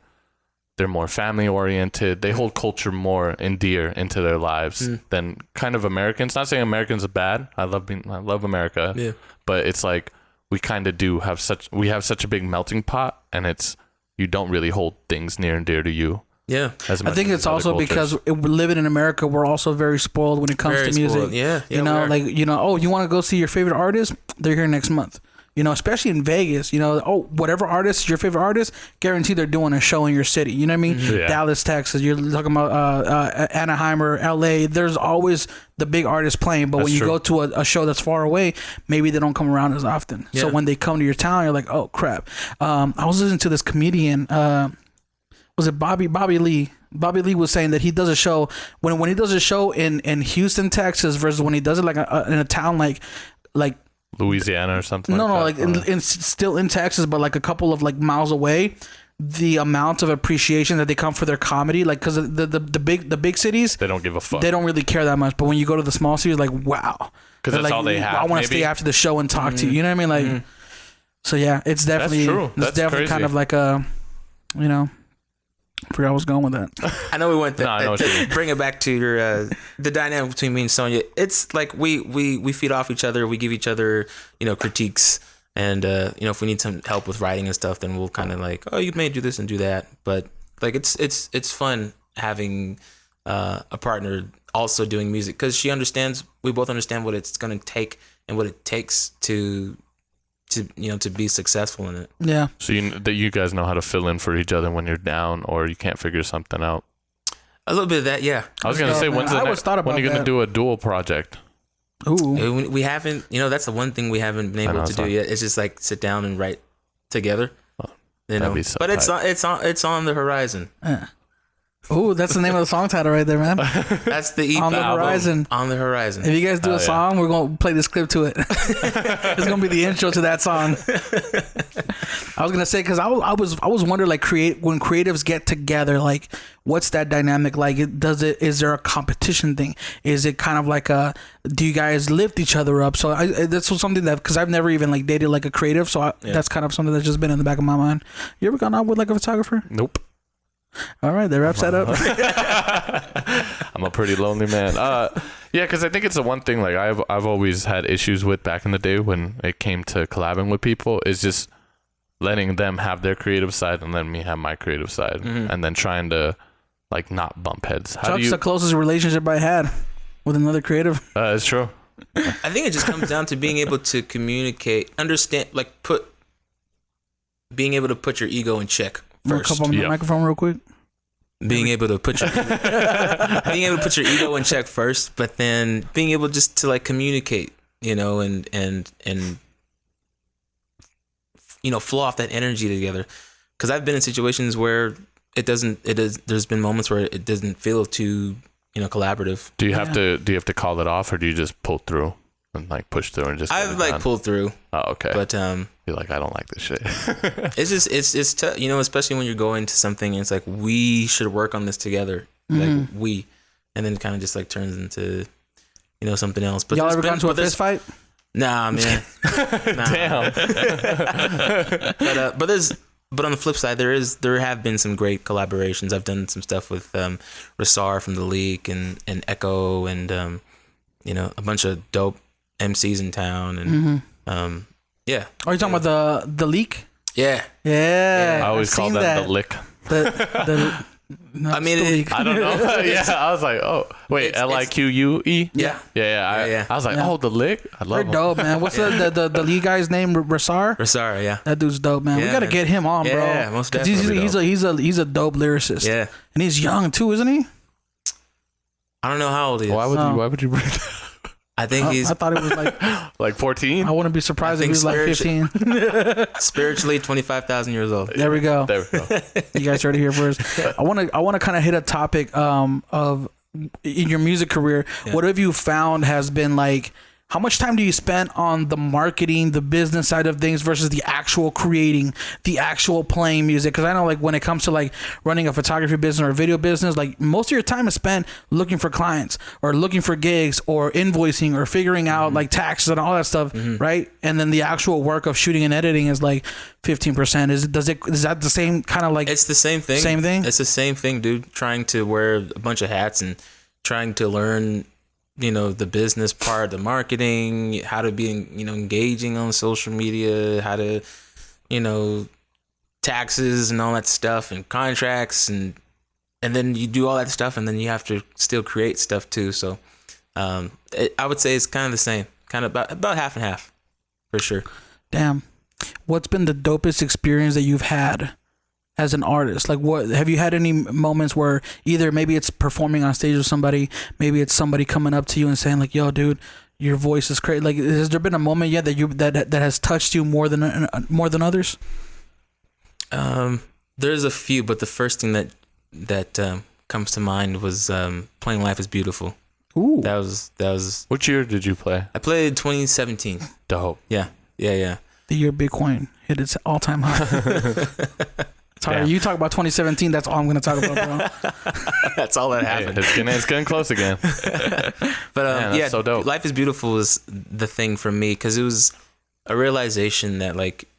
they're more family oriented. They hold culture more dear into their lives than kind of Americans. Not saying Americans are bad. I love America. Yeah. But it's like we kind of do have such a big melting pot, and you don't really hold things near and dear to you. Yeah. As I much think as it's other also cultures. because we're living in America. We're also very spoiled when it comes Very to music. spoiled. Yeah, you know, we are. like oh, you want to go see your favorite artist? They're here next month. You know, especially in Vegas, whatever artist is your favorite artist, guarantee they're doing a show in your city. You know what I mean? Yeah. Dallas, Texas. You're talking about Anaheim or LA. There's always the big artist playing. But That's when you true. go to a show that's far away, maybe they don't come around as often. So Yeah. when they come to your town, you're like, oh crap. I was listening to this comedian. Was it Bobby Lee? Bobby Lee was saying that he does a show when he does a show in Houston, Texas, versus when he does it like in a town like Louisiana or something. no, like that. like still in Texas, but like a couple of like miles away. The amount of appreciation that they come for their comedy, like because the big cities, They don't give a fuck. they don't really care that much. But when you go to the small cities, like wow, because They're that's like, all they have. I want to maybe. stay after the show and talk to you. You know what I mean? Like, so yeah, it's definitely true. It's That's definitely kind crazy. of like a, I forgot where I was going with that. I know we went No, I know what you to mean. bring it back to your the dynamic between me and Sonia. It's like we feed off each other. We give each other critiques. And if we need some help with writing and stuff, then we'll kind of like, oh, you may do this and do that. But like it's fun having a partner also doing music, because we both understand what it's going to take and what it takes to be successful in it. Yeah. So you guys know how to fill in for each other when you're down or you can't figure something out. A little bit of that, yeah. I was gonna say, when are you gonna do a dual project? Ooh. We haven't, that's the one thing we haven't been able to do yet. It's just like sit down and write together. That'd be so but tight. it's on the horizon. Ooh, that's the name of the song title right there, man. That's the EP On the album, Horizon. On the Horizon. If you guys do a song, we're gonna play this clip to it. It's gonna be the intro to that song. I was gonna say, because I was wondering, like, when creatives get together, like, what's that dynamic like? Is there a competition thing? Is it kind of like do you guys lift each other up? So that's something that, because I've never even like dated like a creative, so that's kind of something that's just been in the back of my mind. You ever gone out with like a photographer? Nope. All right, that wraps that up. I'm a pretty lonely man. Yeah, because I think it's the one thing like I've always had issues with back in the day when it came to collabing with people, is just letting them have their creative side and letting me have my creative side, and then trying to like not bump heads. Chuck's the closest relationship I had with another creative. It's true. I think it just comes down to being able to communicate, understand, like being able to put your ego in check first. Come on the microphone real quick. Being able to put your ego in check first, but then being able just to like communicate, and flow off that energy together. Because I've been in situations where there's been moments where it doesn't feel too collaborative. Do you have to call it off, or do you just pull through and like push through and just? I've like pulled through. Oh, okay. But you're like, I don't like this shit. It's just it's tough, especially when you're going to something and it's like, we should work on this together, and then kind of just like turns into something else. But y'all ever gone to a fist fight? Nah, man. Damn. But on the flip side, there have been some great collaborations. I've done some stuff with Rasar from The Leak and Echo and a bunch of dope MCs in town, and yeah. Are you talking about the Leak? Yeah. Yeah. I always call that the lick. No, I mean, I don't know. Yeah, I was like, oh, wait, LIQUE? Yeah. Yeah. I was like, oh, the lick? I love They're him. Dope, man. What's the lead guy's name? Rasar? Rasar, yeah. That dude's dope, man. Yeah, we got to get him on, bro. Yeah, most definitely. He's a dope lyricist. Yeah. And he's young, too, isn't he? I don't know how old he is. Why would you bring that? I think he's... I thought it was like... like 14? I wouldn't be surprised if he was like 15. Spiritually 25,000 years old. There we go. You You guys heard it here first. I want to kind of hit a topic of in your music career. Yeah. What have you found has been like, how much time do you spend on the marketing, the business side of things versus the actual creating, the actual playing music? Because I know, like, when it comes to like running a photography business or a video business, like most of your time is spent looking for clients or looking for gigs or invoicing or figuring out like taxes and all that stuff, right? And then the actual work of shooting and editing is like 15%. Is that the same kind of like? It's the same thing. Same thing. It's the same thing, dude. Trying to wear a bunch of hats and trying to learn, the business part, the marketing, how to be, engaging on social media, how to, taxes and all that stuff and contracts and then you do all that stuff and then you have to still create stuff too. So, I would say it's kind of the same, kind of about half and half, for sure. Damn. What's been the dopest experience that you've had as an artist? Like, what have you had any moments where either maybe it's performing on stage with somebody, maybe it's somebody coming up to you and saying like, yo, dude, your voice is crazy. Like, has there been a moment yet that has touched you more than others? There's a few, but the first thing that comes to mind was playing Life is Beautiful. Ooh. That was Which year did you play? I played 2017. Dope. Yeah. The year Bitcoin hit its all-time high. Sorry, you talk about 2017. That's all I'm going to talk about, bro. That's all that happened. It's getting close again. But that's so dope. Life is Beautiful was the thing for me because it was a realization that like I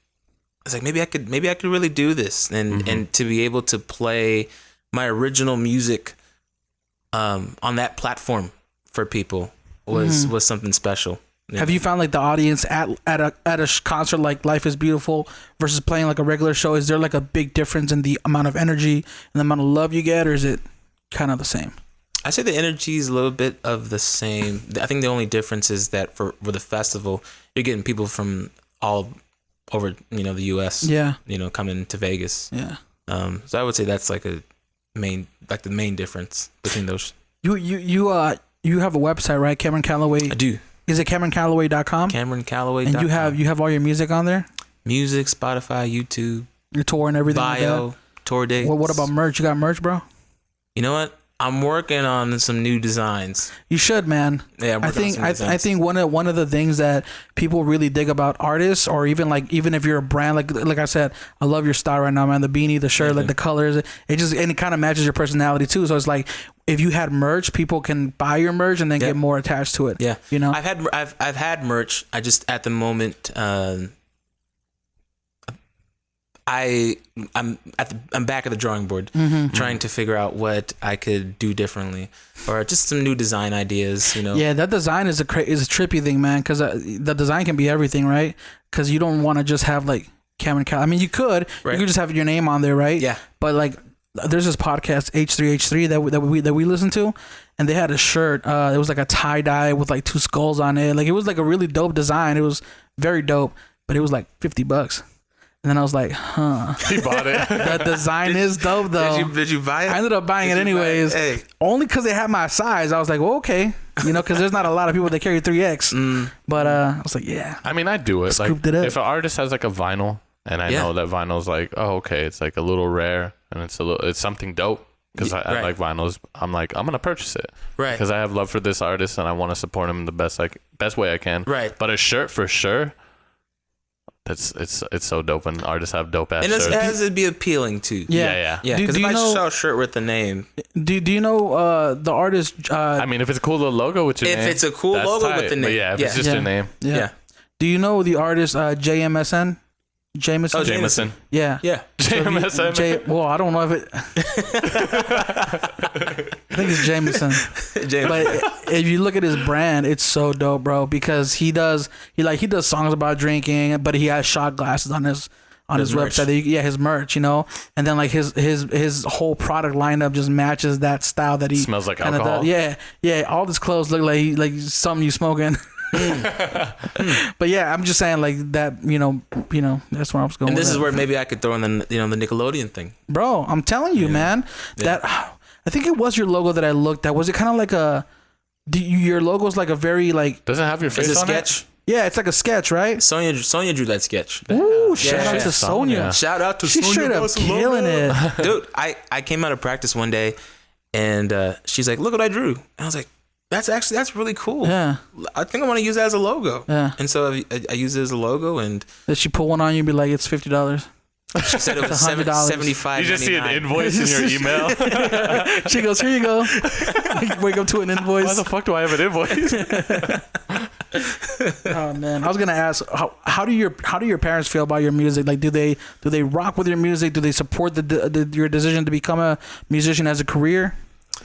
was like maybe I could really do this and to be able to play my original music on that platform for people was something special. Have you found like the audience at a concert like Life is Beautiful versus playing like a regular show? Is there like a big difference in the amount of energy and the amount of love you get, or is it kind of the same? I say the energy is a little bit of the same. I think the only difference is that for the festival, you're getting people from all over, the U.S. Yeah. Coming to Vegas. Yeah. So I would say that's like the main difference between those. You have a website, right? Cameron Calloway. I do. Is it CameronCalloway.com? CameronCalloway.com. And you have all your music on there? Music, Spotify, YouTube, your tour and everything. Bio, like that? Tour dates. What about merch? You got merch, bro? You know what? I'm working on some new designs. You should, man. Yeah, I think one of the things that people really dig about artists, or even if you're a brand, like I said, I love your style right now, man. The beanie, the shirt, like the colors, it kind of matches your personality too. So it's like if you had merch, people can buy your merch and then get more attached to it. Yeah, I've had merch. I just at the moment. I'm back at the drawing board, trying to figure out what I could do differently, or just some new design ideas. Yeah, that design is a trippy thing, man. Because the design can be everything, right? Because you don't want to just have like Cameron Calloway. I mean, you could just have your name on there, right? Yeah. But like, there's this podcast H3H3 that we listen to, and they had a shirt. It was like a tie dye with like 2 skulls on it. Like it was like a really dope design. It was very dope, but it was like $50. And then I was like, huh. He bought it. That design is dope, though. Did you buy it? I ended up buying it anyways. Hey. Only because they had my size. I was like, well, okay. Because there's not a lot of people that carry 3X. But I was like, yeah. I mean, I do it. Scooped it up. If an artist has like a vinyl, and I know that vinyl's like, oh, okay, it's like a little rare, and it's something dope. Because I like vinyls. I'm like, I'm going to purchase it. Right. Because I have love for this artist, and I want to support him the best way I can. Right. But a shirt for sure. It's so dope when artists have dope ass shirts. And it has to be appealing too. Yeah. Because if I saw a shirt with the name, do you know the artist? I mean, if it's a cool little logo with your name, if it's a cool logo tight. with the name, But if it's just your name, yeah. Do you know the artist JMSN? Jameson. Oh, Jameson. Yeah. JMSN. Well, I don't know if it. I think it's Jameson. But if you look at his brand, it's so dope, bro. Because he does songs about drinking, but he has shot glasses on his website. His merch, and then like his whole product lineup just matches that style that he smells like alcohol. Yeah. All his clothes look like something you smoking. But yeah, I'm just saying like that. That's where I was going. And this is where maybe I could throw in the Nickelodeon thing, bro. I'm telling you, man. That I think it was your logo that I looked at. Was it kind of like your logo is like a very like? Does it have your face on sketch? It? Yeah, it's like a sketch, right? Sonia drew that sketch. Ooh, shout out to Sonia. Shout out to Sonia. She's straight up killing it, dude. I came out of practice one day, and she's like, "Look what I drew." And I was like, That's really cool. Yeah. I think I want to use that as a logo. Yeah. And so I use it as a logo, and did she pull one on you and be like, it's $50? She said it was $75. You just see an invoice in your email. She goes, here you go. Wake up to an invoice. Why the fuck do I have an invoice? Oh man, I was gonna ask, how do your parents feel about your music? Like, do they rock with your music? Do they support your decision to become a musician as a career?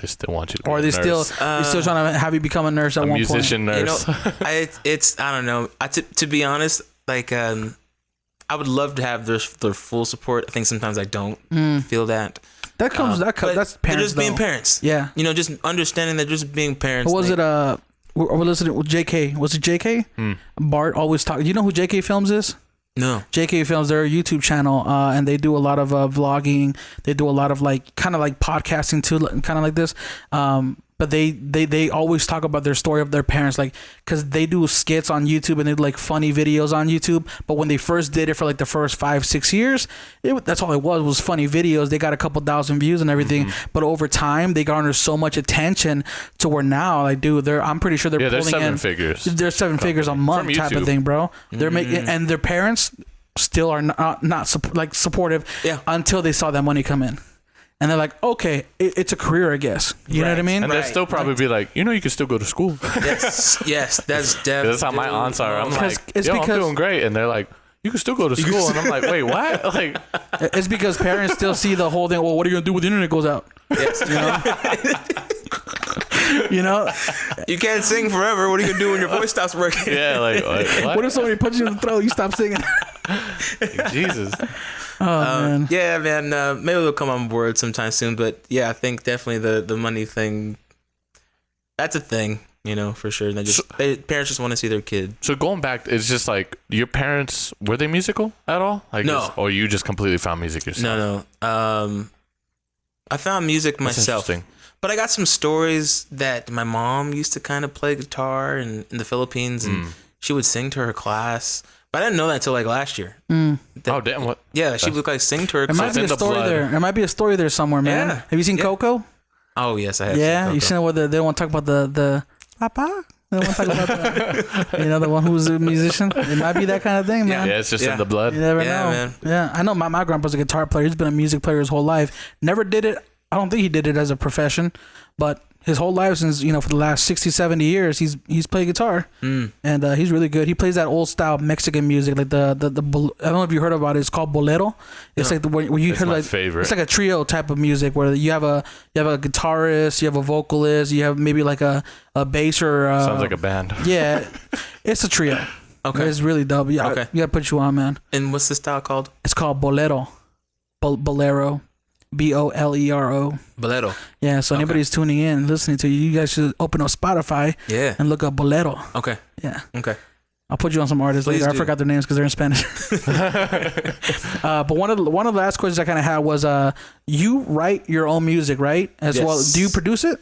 They still want you to be or are they a nurse. still trying to have you become a nurse at one point? A musician nurse. It's I don't know. To be honest, like I would love to have their full support. I think sometimes I don't feel that. That's parents. They're just being parents. Yeah. Just understanding that just being parents. What was it? We're listening with JK. Was it JK? Bart always talk. Do you know who JK Films is? No. JK Films, they're a YouTube channel, and they do a lot of vlogging. They do a lot of kind of like podcasting too, kind of like this. But they always talk about their story of their parents, like, because they do skits on YouTube and they do like funny videos on YouTube. But when they first did it for like the first 5-6 years, that's all it was funny videos. They got a couple thousand views and everything. But over time, they garnered so much attention to where now, like, dude, I'm pretty sure they're pulling they're seven in figures. They're 7 figures a month type of thing, bro. They're making, and their parents still are not supportive until they saw that money come in. And they're like, okay, it's a career, I guess. You know what I mean? And they'll still probably be like, you can still go to school. Yes, that's definitely. That's how my aunts are. I'm like, I'm doing great. And they're like, you can still go to school. And I'm like, wait, what? Like, it's because parents still see the whole thing. Well, what are you going to do when the internet goes out? Yes. You know, You can't sing forever. What are you gonna do when your voice stops working? Yeah, like what? what if somebody punches you in the throat? You stop singing. Jesus. Oh man. Yeah, man. Maybe they'll come on board sometime soon. But yeah, I think definitely the money thing. That's a thing, you know, for sure. Parents just want to see their kid. So going back, it's just like your parents, were they musical at all? Like, No. Or you just completely found music yourself? No. I found music That's myself. interesting. But I got some stories that my mom used to kind of play guitar in the Philippines, and she would sing to her class. But I didn't know that until like last year. Oh, damn. What? Yeah, she would like sing to her There might class. be a in the story blood. there. There might be a story there somewhere, man. Yeah. Have you seen Yeah. Coco? Oh yes, I have. Yeah, seen you Coco. seen it where they don't want to talk about the papa. They don't want to talk about the one who's a musician. It might be that kind of thing, man. Yeah, it's just Yeah. in the blood. You never Yeah, know. man. Yeah, I know my grandpa's a guitar player. He's been a music player his whole life. Never did it. I don't think he did it as a profession, but his whole life since, for the last 60, 70 years, he's played guitar. And he's really good. He plays that old style Mexican music, like the I don't know if you heard about it. It's called bolero. It's like where you It's heard my like favorite. It's like a trio type of music where you have a guitarist, you have a vocalist, you have maybe like a bass or Sounds like a band. yeah. It's a trio. Okay. It's really dope. Yeah, Okay. you gotta put you on, man. And what's the style called? It's called bolero. Bolero. Bolero. Bolero. Yeah, so anybody's tuning in, listening to you guys should open up Spotify Yeah. and look up bolero. Okay. Yeah. Okay. I'll put you on some artists Please later. I do. forgot their names because they're in Spanish. But one of the last questions I kind of had was, you write your own music, right? As Yes. well. Do you produce it?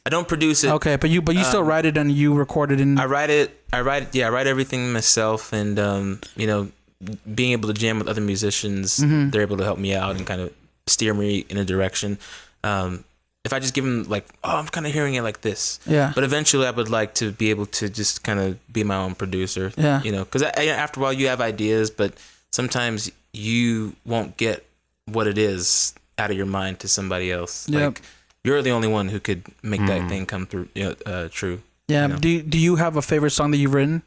I don't produce it. Okay, but you still write it and you record it in. I write everything myself, and being able to jam with other musicians, they're able to help me out and kind of steer me in a direction. If I just give them like, I'm kind of hearing it like this. Yeah. But eventually I would like to be able to just kind of be my own producer. Yeah. Because after a while you have ideas, but sometimes you won't get what it is out of your mind to somebody else. Yep. Like you're the only one who could make that thing come through, true. Yeah. You know? Do you have a favorite song that you've written?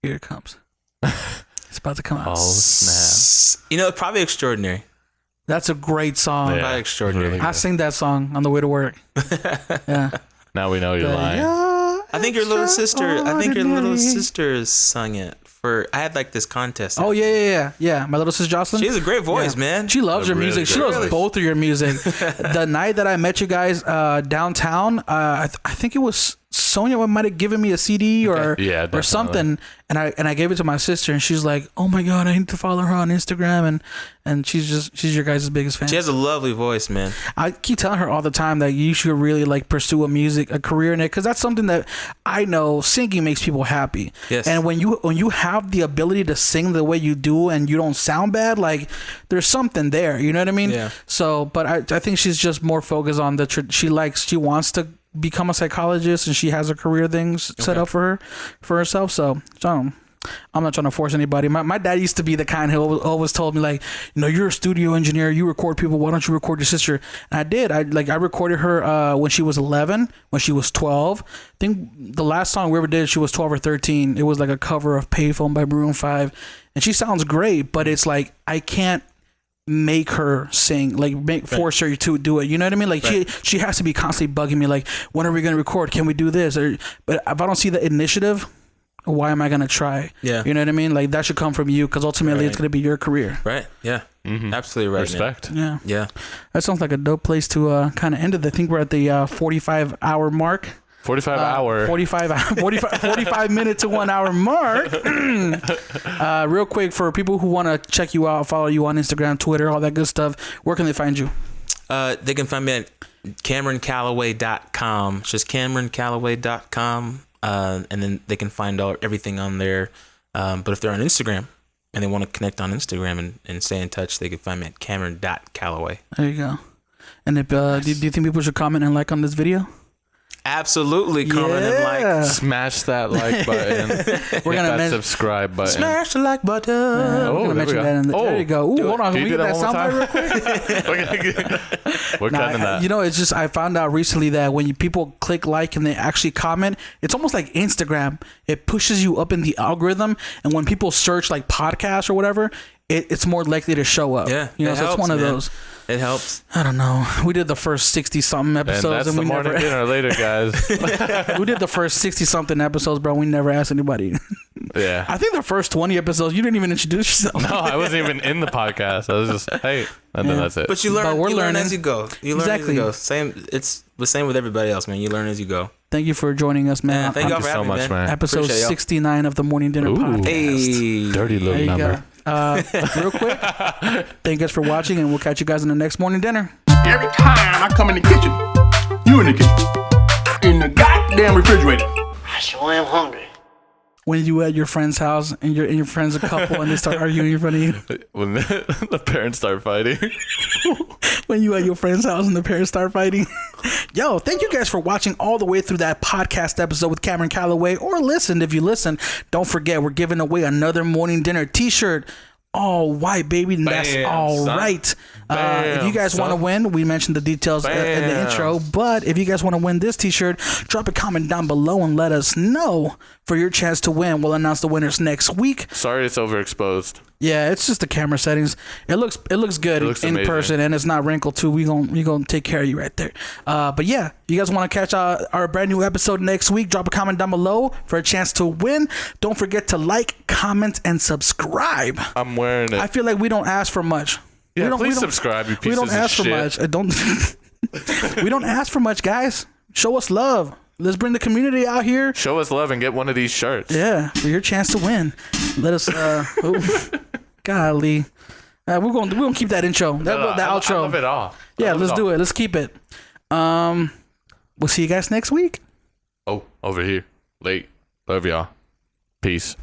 Here it comes. It's about to come out. Oh, snap. Probably Extraordinary. That's a great song. Yeah, Probably Extraordinary. really I good. sing that song on the way to work. Yeah. Now we know you're lying. I think your little sister sung it I had like this contest. Oh yeah. My little sister Jocelyn. She has a great voice, Yeah. man. She loves A your really music. She great loves voice. both of your music. The night that I met you guys downtown, I think it was Sonia might have given me a CD or Yeah, or definitely. something, and I gave it to my sister, and she's like, "Oh my god, I need to follow her on Instagram," and she's your guys' biggest fan. She has a lovely voice, man. I keep telling her all the time that you should really like pursue a career in it, because that's something that I know singing makes people happy. Yes. And when you have the ability to sing the way you do and you don't sound bad, like there's something there. You know what I mean? Yeah. So, but I think she's just more focused on she wants to become a psychologist, and she has her career things set up for herself. So I'm not trying to force anybody. My dad used to be the kind who always told me, like, you're a studio engineer, you record people, why don't you record your sister? And I did. I recorded her when she was 11, when she was 12. I think the last song we ever did, she was 12 or 13. It was like a cover of Payphone by Maroon 5, and she sounds great, but it's like I can't make her sing, force her to do it. You know what I mean? Like she has to be constantly bugging me, like, when are we gonna record? Can we do this? But if I don't see the initiative, why am I gonna try? Yeah. You know what I mean? Like that should come from you, because ultimately Right. it's gonna be your career. Right. Yeah. Absolutely right. Respect. Yeah. Man. Yeah. That sounds like a dope place to kind of end it. I think we're at the 45-hour mark. 45 hour. 45 minute to 1 hour mark. Real quick, for people who want to check you out, follow you on Instagram, Twitter, all that good stuff, where can they find you? They can find me at CameronCalloway.com. It's just CameronCalloway.com. And then they can find everything on there. But if they're on Instagram and they want to connect on Instagram and stay in touch, they can find me at Cameron.Calloway. There you go. And if do you think people should comment and like on this video? Absolutely, comment and like. Smash that like button. We're Hit gonna that mention. subscribe button. Smash the like button. We're Oh, gonna there we mention go. that. There you go. Ooh, hold on. Can Can we you get do that that soundbite one real quick? We're cutting that. It's just I found out recently that when people click like and they actually comment, it's almost like Instagram. It pushes you up in the algorithm, and when people search like podcasts or whatever, it's more likely to show up. Yeah, you know, it so it's helps, one of man. those. It helps. I don't know. We did the first 60-something And episodes, that's and the we morning never. dinner later, guys. We did the first 60-something episodes, bro. We never asked anybody. Yeah. I think the first 20 episodes, you didn't even introduce yourself. No, I wasn't even in the podcast. I was just, hey, and then that's it. But you learn. But we're you learn learning. as you go. You learn Exactly. as you go. Same. It's the same with everybody else, man. You learn as you go. Thank you for joining us, man. Man, thank y'all Thank for you so having me, much, man. man. Episode Appreciate y'all. 69 of the Morning Dinner Ooh. Podcast. Hey. Dirty little There you number. go. Real quick, thank you guys for watching, and we'll catch you guys in the next Morning Dinner. Every time I come in the kitchen, you in the kitchen. In the goddamn refrigerator. I sure am hungry. When you at your friend's house and your friend's a couple and they start arguing in front of you. When the parents start fighting. When you at your friend's house and the parents start fighting. Yo, thank you guys for watching all the way through that podcast episode with Cameron Calloway, or listened. If you listen, don't forget we're giving away another Morning Dinner t-shirt. All white, baby, and that's Bam, all son. right. If you guys want to son. win, we mentioned the details in the Bam. intro, but if you guys want to win this t-shirt, drop a comment down below and let us know for your chance to win. We'll announce the winners next week. Sorry it's overexposed. Yeah, it's just the camera settings. It looks good looks in amazing. person, and it's not wrinkled too. We gonna take care of you right there. But yeah, you guys want to catch our brand new episode next week? Drop a comment down below for a chance to win. Don't forget to like, comment, and subscribe. I'm wearing it. I feel like we don't ask for much. Yeah, we please subscribe, you We pieces don't of ask for shit. much. I don't. We don't ask for much, guys. Show us love. Let's bring the community out here. Show us love and get one of these shirts. Yeah, for your chance to win. Let us. Golly, we're gonna keep that intro. That outro. I love it all. Yeah, let's do it. Let's keep it. We'll see you guys next week. Oh, over here. Late. Love y'all. Peace.